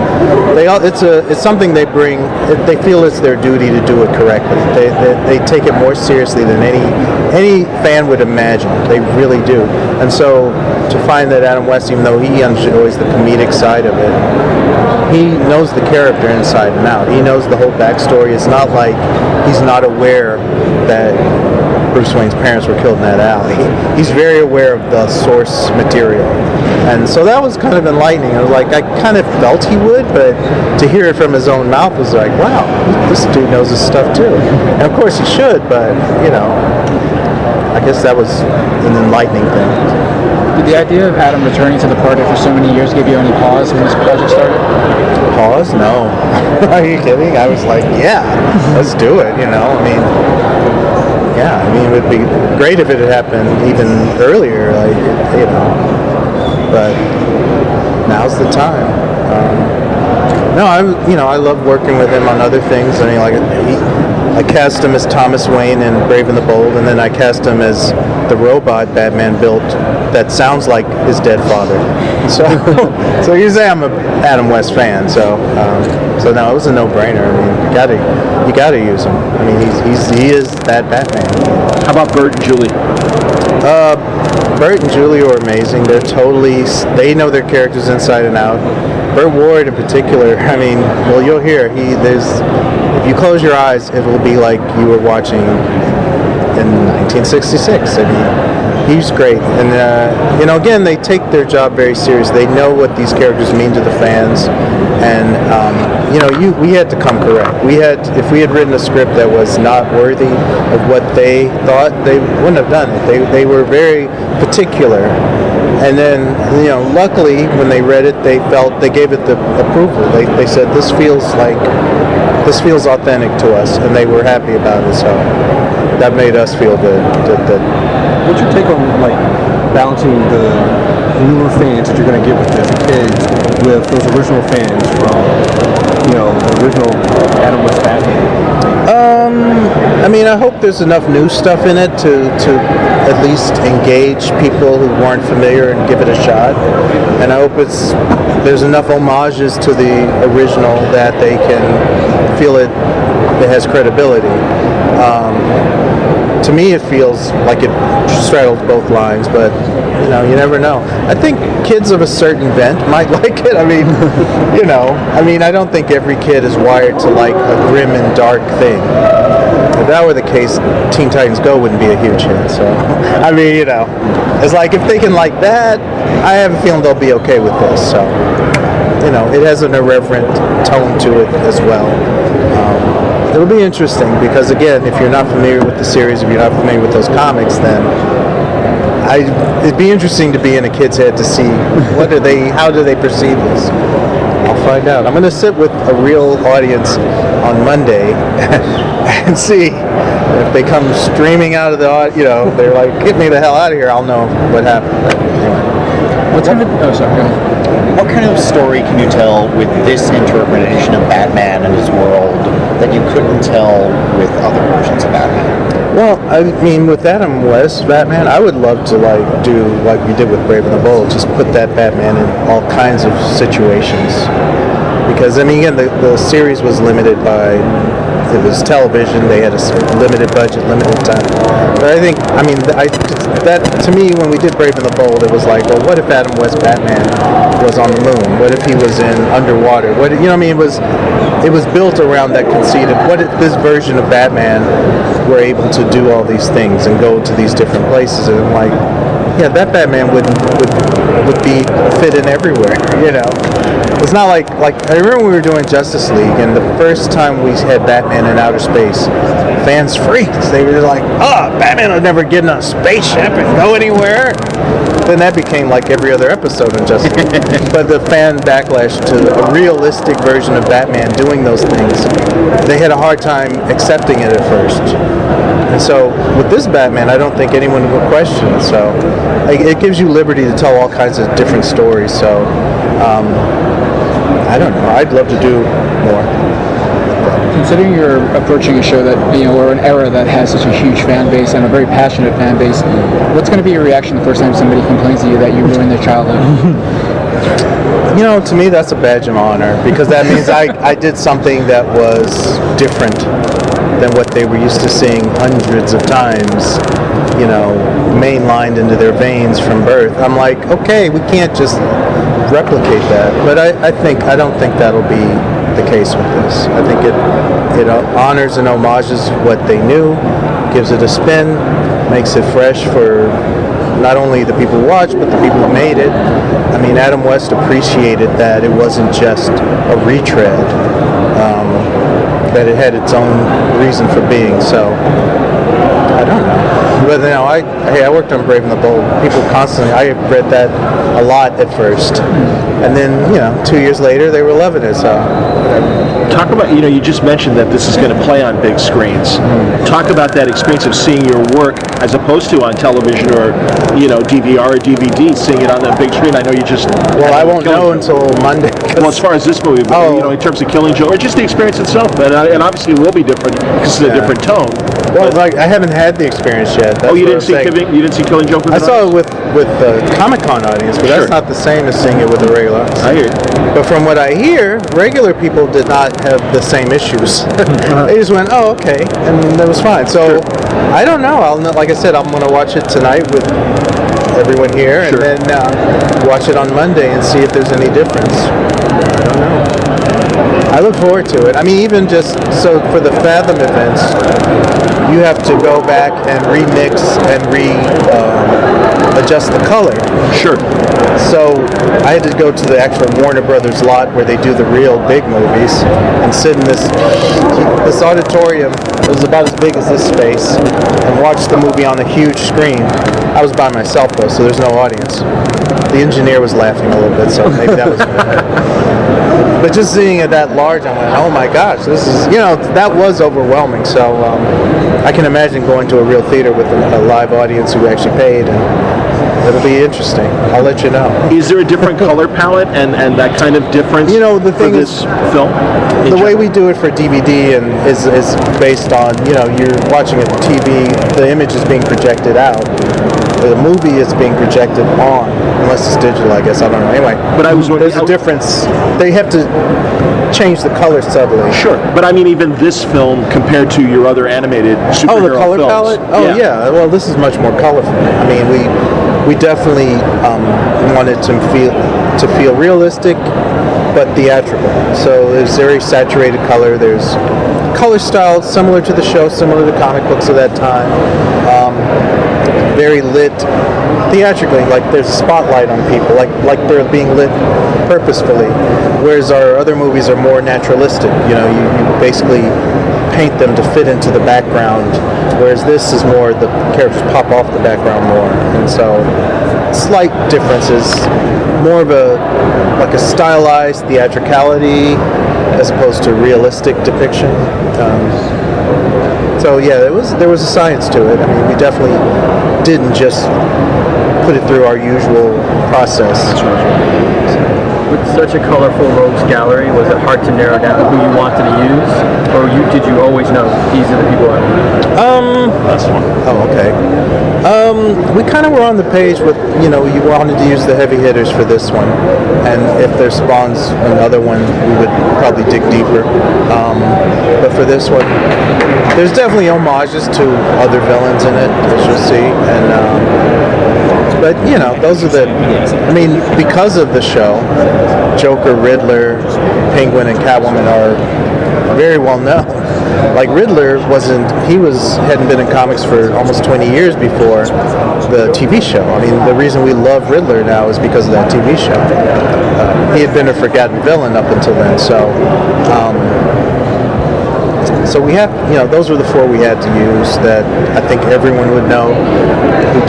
It's something they bring. They feel it's their duty to do it correctly. They take it more seriously than any fan would imagine. They really do. And so to find that Adam West, even though he enjoys the comedic side of it, he knows the character inside and out. He knows the whole backstory. It's not like he's not aware that Bruce Wayne's parents were killed in that alley. He's very aware of the source material. And so that was kind of enlightening. I kind of felt he would, but to hear it from his own mouth was like, wow, this dude knows his stuff too. And of course he should, but, I guess that was an enlightening thing. Did the idea of Adam returning to the party for so many years give you any pause when this project started? Pause? No. Are you kidding? I was like, yeah, let's do it, it would be great if it had happened even earlier, but now's the time. I love working with him on other things. I cast him as Thomas Wayne in Brave and the Bold, and then I cast him as the robot Batman built that sounds like his dead father. So you say I'm an Adam West fan. So no, it was a no-brainer. You gotta use him. He is that Batman. How about Bert and Julie? Bert and Julie are amazing. They know their characters inside and out. Burt Ward in particular, you'll hear, if you close your eyes, it will be like you were watching in 1966. He's great, and you know, again, they take their job very serious. They know what these characters mean to the fans, and you know, we had to come correct. If we had written a script that was not worthy of what they thought, they wouldn't have done it. They were very particular, and then, you know, luckily when they read it, they gave it the approval. They said this feels authentic to us, and they were happy about it. So that made us feel good. What's your take on like balancing the newer fans that you're going to get with this kids with those original fans from, you know, the original Adam West Batman? I mean, I hope there's enough new stuff in it to at least engage people who weren't familiar and give it a shot. And I hope there's enough homages to the original that they can feel it has credibility. To me, it feels like it straddles both lines, but you know, you never know. I think kids of a certain bent might like it. I mean, you know, I don't think every kid is wired to like a grim and dark thing. If that were the case, Teen Titans Go wouldn't be a huge hit. So, I mean, you know, it's like if they can like that, I have a feeling they'll be okay with this. So, you know, it has an irreverent tone to it as well. It'll be interesting because, again, if you're not familiar with the series, if you're not familiar with those comics, then it'd be interesting to be in a kid's head to see how do they perceive this. I'll find out. I'm going to sit with a real audience on Monday and see if they come streaming out of the audience. You know, they're like, "Get me the hell out of here!" I'll know what happened. But anyway. What kind of story can you tell with this interpretation of Batman and his world that you couldn't tell with other versions of Batman? Well, I mean, with Adam West Batman, I would love to do like we did with Brave and the Bold, just put that Batman in all kinds of situations. Because I mean, again, the series was limited by it was television. They had a limited budget, limited time. But I think, I mean, that to me, when we did Brave and the Bold, it was like, well, what if Adam West Batman was on the moon? What if he was in underwater? What, you know, what I mean, it was built around that conceit of what if this version of Batman were able to do all these things and go to these different places, and I'm like, yeah, that Batman would be fit in everywhere, you know. It's not like I remember we were doing Justice League, and the first time we had Batman in outer space, fans freaked. They were like, Batman would never get in a spaceship and go anywhere. Then that became like every other episode in Justice League. But the fan backlash to a realistic version of Batman doing those things, they had a hard time accepting it at first. And so with this Batman, I don't think anyone would question it. So it gives you liberty to tell all kinds of different stories. So I don't know. I'd love to do more. Considering you're approaching a show that, you know, or an era that has such a huge fan base and a very passionate fan base, what's going to be your reaction the first time somebody complains to you that you ruined their childhood? You know, to me, that's a badge of honor, because that means I did something that was different than what they were used to seeing hundreds of times, you know, mainlined into their veins from birth. I'm like, okay, we can't just replicate that. But I don't think that'll be the case with this. I think it honors and homages what they knew, gives it a spin, makes it fresh for not only the people who watch, but the people who made it. I mean, Adam West appreciated that it wasn't just a retread, that it had its own reason for being. So I don't know. But you know, I worked on Brave and the Bold. People constantly, I read that a lot at first, and then, you know, 2 years later they were loving it. So talk about, you know, you just mentioned that this is going to play on big screens. Talk about that experience of seeing your work as opposed to on television or, you know, DVR or DVD, seeing it on that big screen. I know you just I won't know until Monday. Well, as far as this movie, but, you know, in terms of Killing Joke, or just the experience itself, and obviously it will be different because it's a different tone. Well, like, I haven't had the experience yet. That's you didn't see Killing Joke with I saw it with the Comic-Con audience, but that's not the same as seeing it with a regular audience. I hear you. But from what I hear, regular people did not have the same issues. They just went, oh, okay, and that was fine. So I don't know. Like I said, I'm going to watch it tonight with everyone here, and then watch it on Monday and see if there's any difference. I don't know. I look forward to it. I mean, even just so for the Fathom events, you have to go back and remix and adjust the color. Sure. So I had to go to the actual Warner Brothers lot where they do the real big movies and sit in this auditorium. It was about as big as this space, and watch the movie on a huge screen. I was by myself though, so there's no audience. The engineer was laughing a little bit, so maybe that was but just seeing it that large, I'm like, oh my gosh, this is, that was overwhelming. So I can imagine going to a real theater with a live audience who actually paid, and it'll be interesting. I'll let you know. Is there a different color palette and that kind of difference the thing for this film? The way we do it for DVD and is based on, you're watching it on TV, the image is being projected out. The movie is being projected on, unless it's digital, I guess. I don't know. Anyway, but there's a difference. They have to change the color subtly. Sure, but I mean, even this film compared to your other animated superhero the color films. palette? Oh yeah. Well, this is much more colorful. I mean, we definitely wanted to feel realistic, but theatrical. So there's very saturated color. There's color styles similar to the show, similar to comic books of that time. Very lit theatrically, like there's a spotlight on people, like they're being lit purposefully. Whereas our other movies are more naturalistic. You basically paint them to fit into the background. Whereas this is more the characters pop off the background more, and so slight differences. More of a stylized theatricality as opposed to realistic depiction. So yeah, there was a science to it. I mean, we definitely didn't just put it through our usual process. With such a colorful rogues gallery, was it hard to narrow down who you wanted to use, or did you always know these are the people I want? That's one. Oh, okay. We kind of were on the page with, you wanted to use the heavy hitters for this one, and if there spawns another one, we would probably dig deeper. But for this one, there's definitely homages to other villains in it, as you'll see, and but those are because of the show, Joker, Riddler, Penguin, and Catwoman are very well known. Like Riddler hadn't been in comics for almost 20 years before the TV show. I mean, the reason we love Riddler now is because of that TV show. He had been a forgotten villain up until then, so we have, those were the four we had to use that I think everyone would know who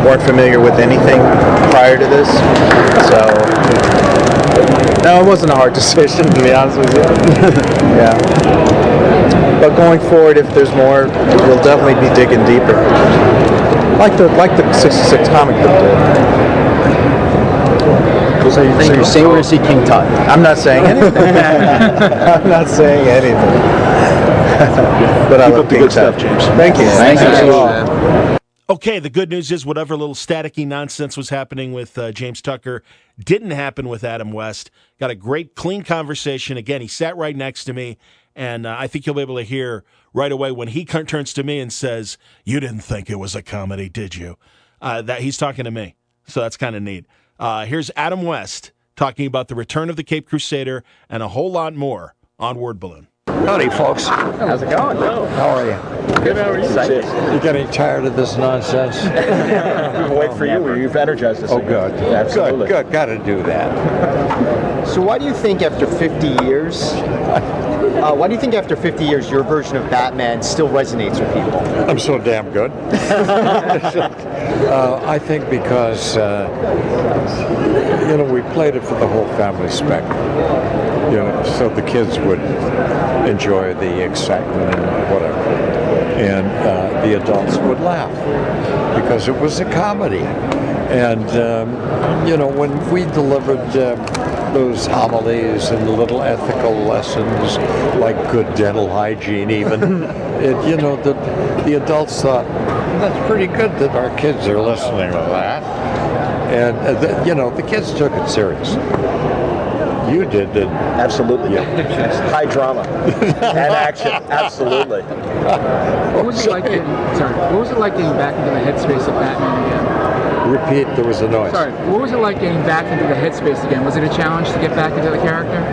weren't familiar with anything prior to this. So, no, it wasn't a hard decision, to be honest with you. Yeah. But going forward, if there's more, we'll definitely be digging deeper. Like the 66 comic book did. So you're saying we're going to see King Tut? I'm not saying anything. I'm not saying anything. But I love the good stuff, James. Thank you. Thank you. Okay, the good news is whatever little staticky nonsense was happening with James Tucker didn't happen with Adam West. Got a great, clean conversation. Again, he sat right next to me, and I think you'll be able to hear right away when he turns to me and says, "You didn't think it was a comedy, did you?" That he's talking to me, so that's kind of neat. Here's Adam West talking about the return of the Cape Crusader and a whole lot more on Word Balloon. Howdy, folks. How's it going? How are you? Good, how are you? You getting tired of this nonsense? We've been waiting for you. You've energized us. Oh, good. Absolutely. Good. Got to do that. So why do you think after 50 years, your version of Batman still resonates with people? I'm so damn good. I think because, we played it for the whole family spectrum. So the kids would enjoy the excitement and whatever. And the adults would laugh because it was a comedy. And, when we delivered those homilies and little ethical lessons, like good dental hygiene even, the adults thought, that's pretty good that our kids are listening to that. And, the kids took it serious. You did, didn't you? Absolutely. Yeah. High drama and action. Absolutely. What was it like getting back into the headspace of Batman again? Repeat, there was a noise. Sorry, what was it like getting back into the headspace again? Was it a challenge to get back into the character?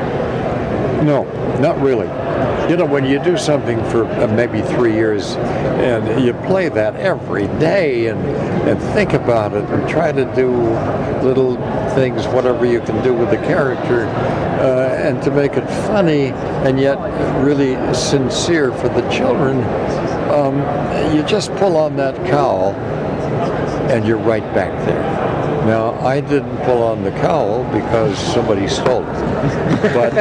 No, not really. You know, when you do something for maybe 3 years and you play that every day and think about it and try to do little things, whatever you can do with the character, and to make it funny and yet really sincere for the children, you just pull on that cowl and you're right back there. Now, I didn't pull on the cowl because somebody stole it. But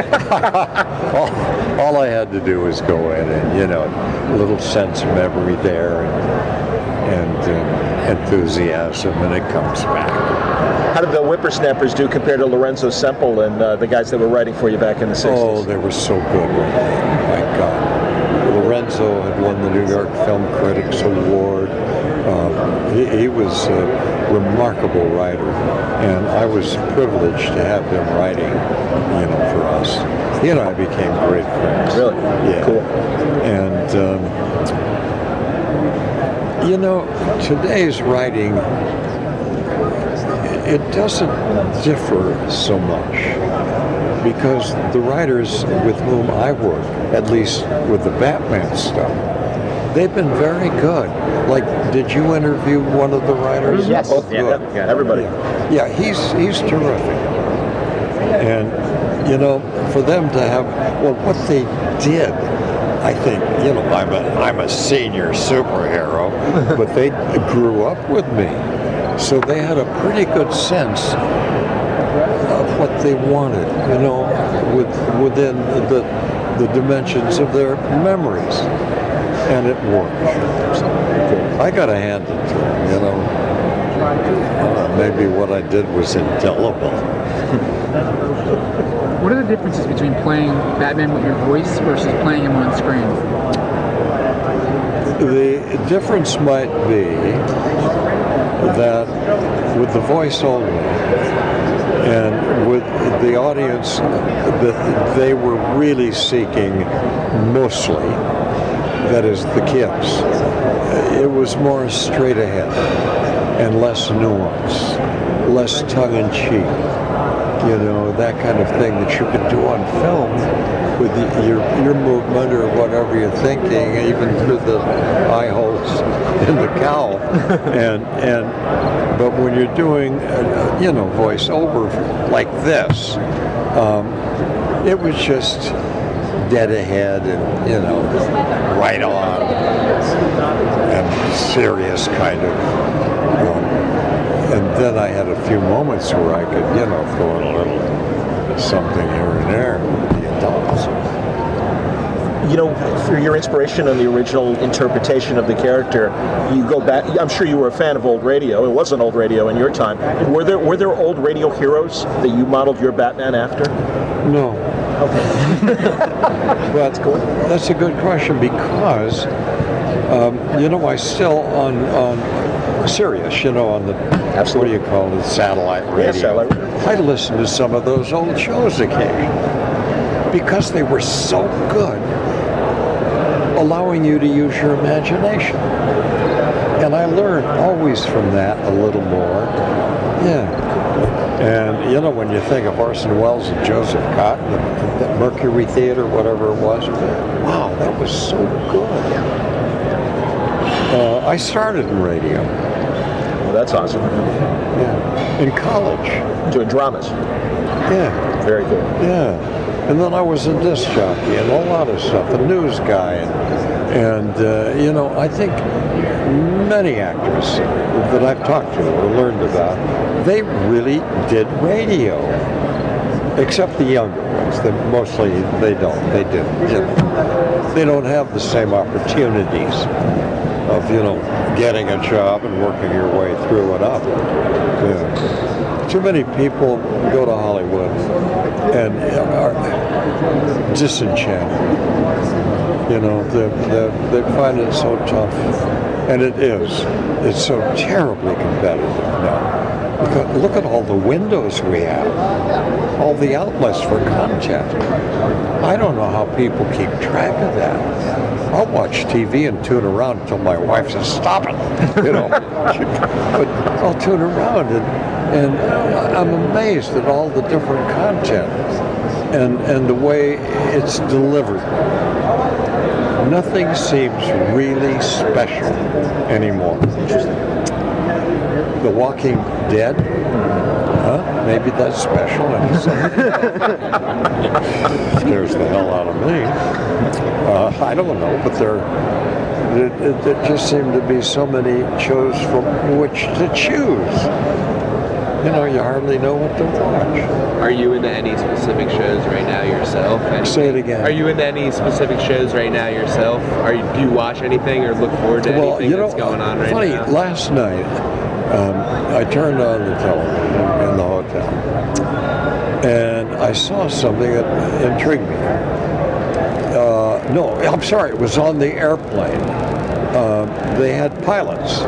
all I had to do was go in and, you know, a little sense of memory there and enthusiasm, and it comes back. How did the whippersnappers do compared to Lorenzo Semple and the guys that were writing for you back in the 60s? Oh, they were so good. My God. Lorenzo had won the New York Film Critics Award. He was a remarkable writer, and I was privileged to have him writing, you know, for us. He and I became great friends. Really? Yeah. Cool. And, you know, today's writing, it doesn't differ so much, because the writers with whom I work, at least with the Batman stuff, they've been very good. Like, did you interview one of the writers? Yes. Oh, Yeah, everybody. Yeah, he's terrific. And, you know, for them to have, well, what they did, I think, you know, I'm a senior superhero, but they grew up with me. So they had a pretty good sense of what they wanted, you know, within the dimensions of their memories. And it worked. I got to hand it to him, you know. Maybe what I did was indelible. What are the differences between playing Batman with your voice versus playing him on screen? The difference might be that with the voice only and with the audience that they were really seeking mostly, that is the kids, it was more straight ahead and less nuance, less tongue-in-cheek, you know, that kind of thing that you could do on film with your movement or whatever you're thinking, even through the eye holes in the cowl. But when you're doing, you know, voiceover like this, it was just dead ahead and, you know, right on and serious kind of. And then I had a few moments where I could, you know, throw in a little something here and there with the adults. You know, for your inspiration on the original interpretation of the character, you go back. I'm sure you were a fan of old radio. It was an old radio in your time. Were there old radio heroes that you modeled your Batman after? No. Okay. Well, that's cool. That's a good question because, you know, I still on Sirius, you know, on the, what do you call it, satellite radio. Yeah, satellite radio. I listen to some of those old shows occasionally because they were so good, allowing you to use your imagination. And I learned always from that a little more. Yeah. And, you know, when you think of Orson Welles and Joseph Cotton, the Mercury Theater, whatever it was, wow, that was so good. I started in radio. Well, that's awesome. Yeah. In college. Doing dramas. Yeah. Very good. Yeah. And then I was a disc jockey and a lot of stuff, a news guy. And you know, I think many actors that I've talked to or learned about, they really did radio. Except the younger ones. Mostly they don't. They didn't. You know, they don't have the same opportunities of, you know, getting a job and working your way through it up. Yeah. Too many people go to Hollywood and are disenchanted. You know, they find it so tough. And it is. It's so terribly competitive now. Because look at all the windows we have. All the outlets for content. I don't know how people keep track of that. I'll watch TV and tune around until my wife says, "Stop it," you know. But I'll tune around, and I'm amazed at all the different content and the way it's delivered. Nothing seems really special anymore. The Walking Dead, maybe that's special. Scares the hell out of me. I don't know, but there just seem to be so many shows from which to choose. You know, you hardly know what to watch. Are you into any specific shows right now yourself? Say it again. Are you into any specific shows right now yourself? Do you watch anything or look forward to anything that's going on right now? Funny, last night I turned on the television in the hotel and I saw something that intrigued me. No, I'm sorry, it was on the airplane. They had pilots.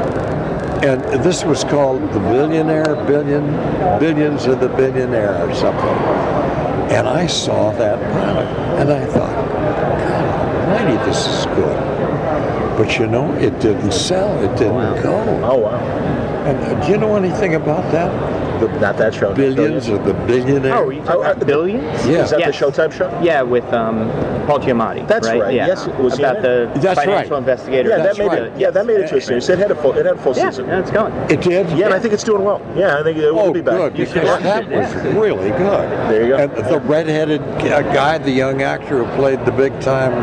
And this was called The Billions of the Billionaire or something. And I saw that pilot, and I thought, God almighty, this is good. But you know, it didn't sell, it didn't go. Oh, wow. And do you know anything about that? Not that show. Billions of the Billionaire. Oh, are you talking about Billions? Yeah. Is that the Showtime show? Yeah, with Paul Giamatti. That's right. Yeah. Yes, was he about in the That's financial right. investigator. Yeah, That's that made right. it. Yeah, that made it to a series. It had a full season. Yeah, it's going. It did? Yeah, and I think it's doing well. Yeah, I think it will be back. Good, because that was really good. There you go. And the redheaded guy, the young actor who played the big-time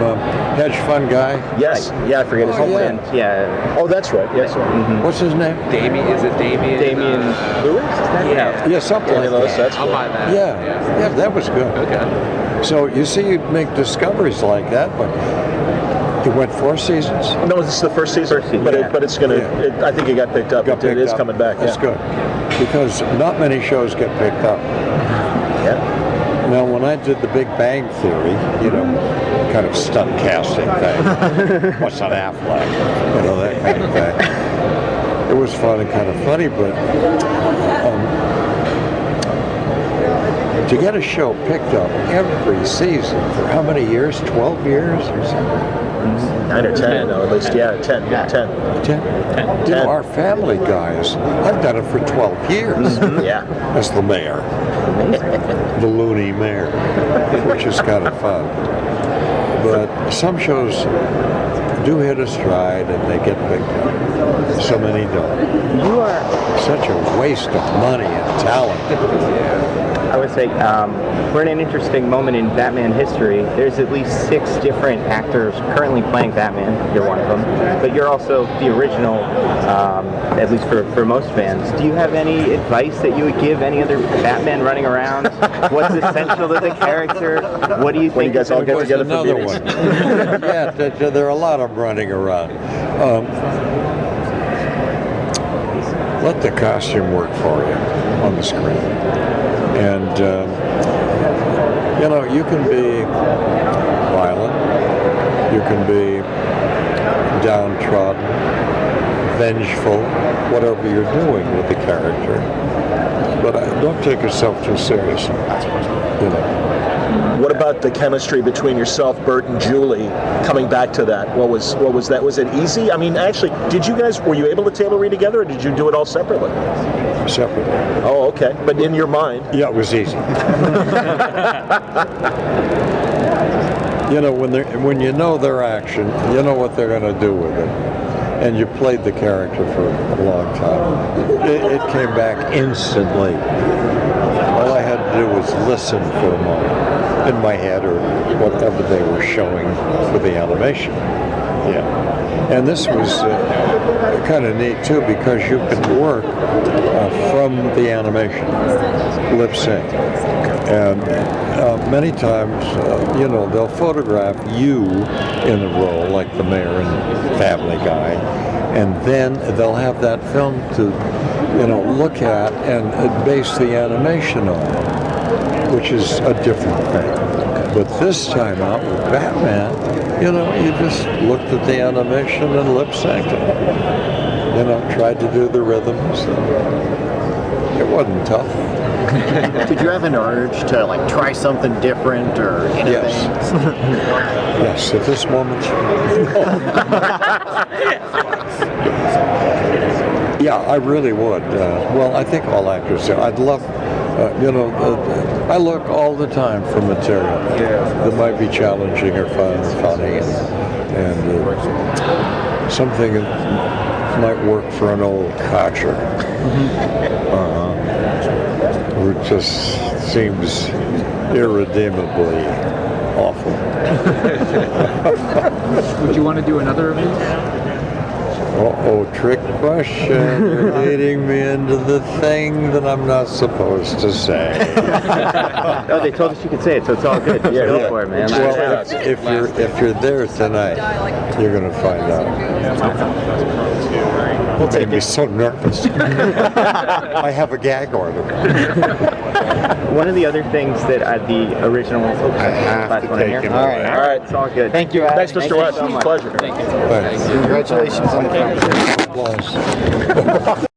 hedge fund guy. Yes. Yeah, I forget his name. Yeah. Oh, that's right. Yes. Mm-hmm. What's his name? Is it Damien? Damien Lewis? Yeah, something like that. That's I'll buy that. Yeah, that was good. Okay. So you see, you make discoveries like that, but it went 4 seasons. No, this is the first season. But it's going to. I think it got picked up. It is coming back. That's good, because not many shows get picked up. Yeah. Now, when I did the Big Bang Theory, you know, kind of stunt casting thing, what's an Affleck, you know, that kind of thing. It was fun and kind of funny, but to get a show picked up every season for how many years? 12 years or something? 9 or 10, no, at least. Yeah, 10. Yeah, 10. 10. You know, our Family Guys, I've done it for 12 years. Yeah. As the mayor. The loony mayor, which is kind of fun. But some shows do hit a stride and they get picked up. So many don't. You are such a waste of money and talent. I would say we're in an interesting moment in Batman history. There's at least 6 different actors currently playing Batman. You're one of them. But you're also the original, at least for most fans. Do you have any advice that you would give any other Batman running around? What's essential to the character? What do you think? When you guys all get together for another meetings? one. Yeah, there are a lot of running around. Let the costume work for you on the screen. And, you know, you can be violent, you can be downtrodden, vengeful, whatever you're doing with the character. But don't take yourself too seriously, you know. What about the chemistry between yourself, Bert, and Julie? Coming back to that, what was that? Was it easy? I mean, actually, were you able to table read together, or did you do it all separately? Separately. Oh, okay. But in your mind? Yeah, it was easy. You know, when you know their action, you know what they're going to do with it. And you played the character for a long time. It came back instantly. All I had to do was listen for a moment in my head or whatever they were showing for the animation. Yeah. And this was kind of neat too, because you can work from the animation, lip sync. And many times, you know, they'll photograph you in a role like the mayor and Family Guy, and then they'll have that film to, you know, look at and base the animation on, which is a different thing. But this time out with Batman, you know, you just looked at the animation and lip synced it. You know, tried to do the rhythms. It wasn't tough. Did you have an urge to like try something different or innovate? Yes, at this moment. Yeah, I really would. Well, I think all actors do. I'd love, I look all the time for material that might be challenging or funny, and something that might work for an old codger. Who just seems irredeemably awful. Would you want to do another of these? Uh-oh, trick question. You're leading me into the thing that I'm not supposed to say. Oh, they told us you could say it, so it's all good. Just go for it, man. Well, if you're there tonight, you're going to find out. It made me so nervous. I have a gag order. One of the other things that the original... I have to take him away. All right, it's all good. Thank you, Adam. Thanks, Mr. West. So Pleasure. Thank you. Thanks. Congratulations on the Applause.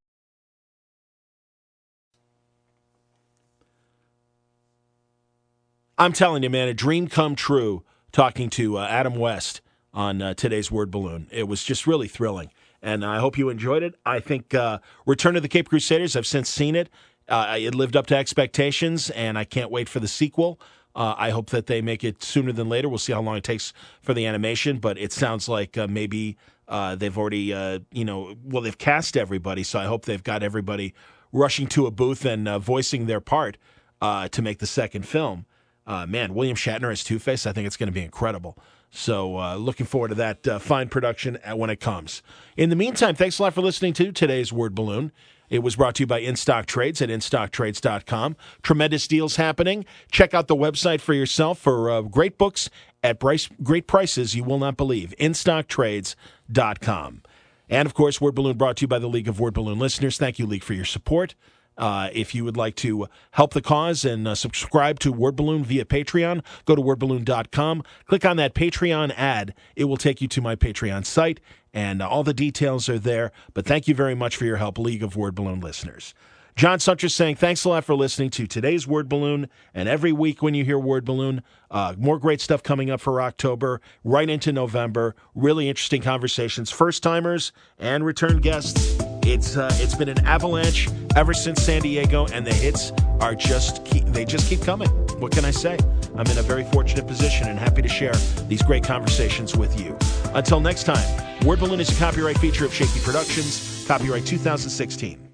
I'm telling you, man, a dream come true talking to Adam West on today's Word Balloon. It was just really thrilling, and I hope you enjoyed it. I think Return of the Cape Crusaders, I've since seen it. It lived up to expectations, and I can't wait for the sequel. I hope that they make it sooner than later. We'll see how long it takes for the animation, but it sounds like maybe they've already, they've cast everybody, so I hope they've got everybody rushing to a booth and voicing their part to make the second film. Man, William Shatner as Two-Face, I think it's going to be incredible. So looking forward to that fine production when it comes. In the meantime, thanks a lot for listening to today's Word Balloon. It was brought to you by In Stock Trades at InStockTrades.com. Tremendous deals happening. Check out the website for yourself for great books at great prices you will not believe. InStockTrades.com. And, of course, Word Balloon brought to you by the League of Word Balloon listeners. Thank you, League, for your support. If you would like to help the cause and subscribe to Word Balloon via Patreon, go to wordballoon.com. Click on that Patreon ad. It will take you to my Patreon site, and all the details are there. But thank you very much for your help, League of Word Balloon listeners. John Sutter saying thanks a lot for listening to today's Word Balloon, and every week when you hear Word Balloon, more great stuff coming up for October, right into November, really interesting conversations, first-timers and return guests. It's been an avalanche ever since San Diego, and the hits are just keep coming. What can I say? I'm in a very fortunate position and happy to share these great conversations with you. Until next time, Word Balloon is a copyright feature of Shaky Productions, copyright 2016.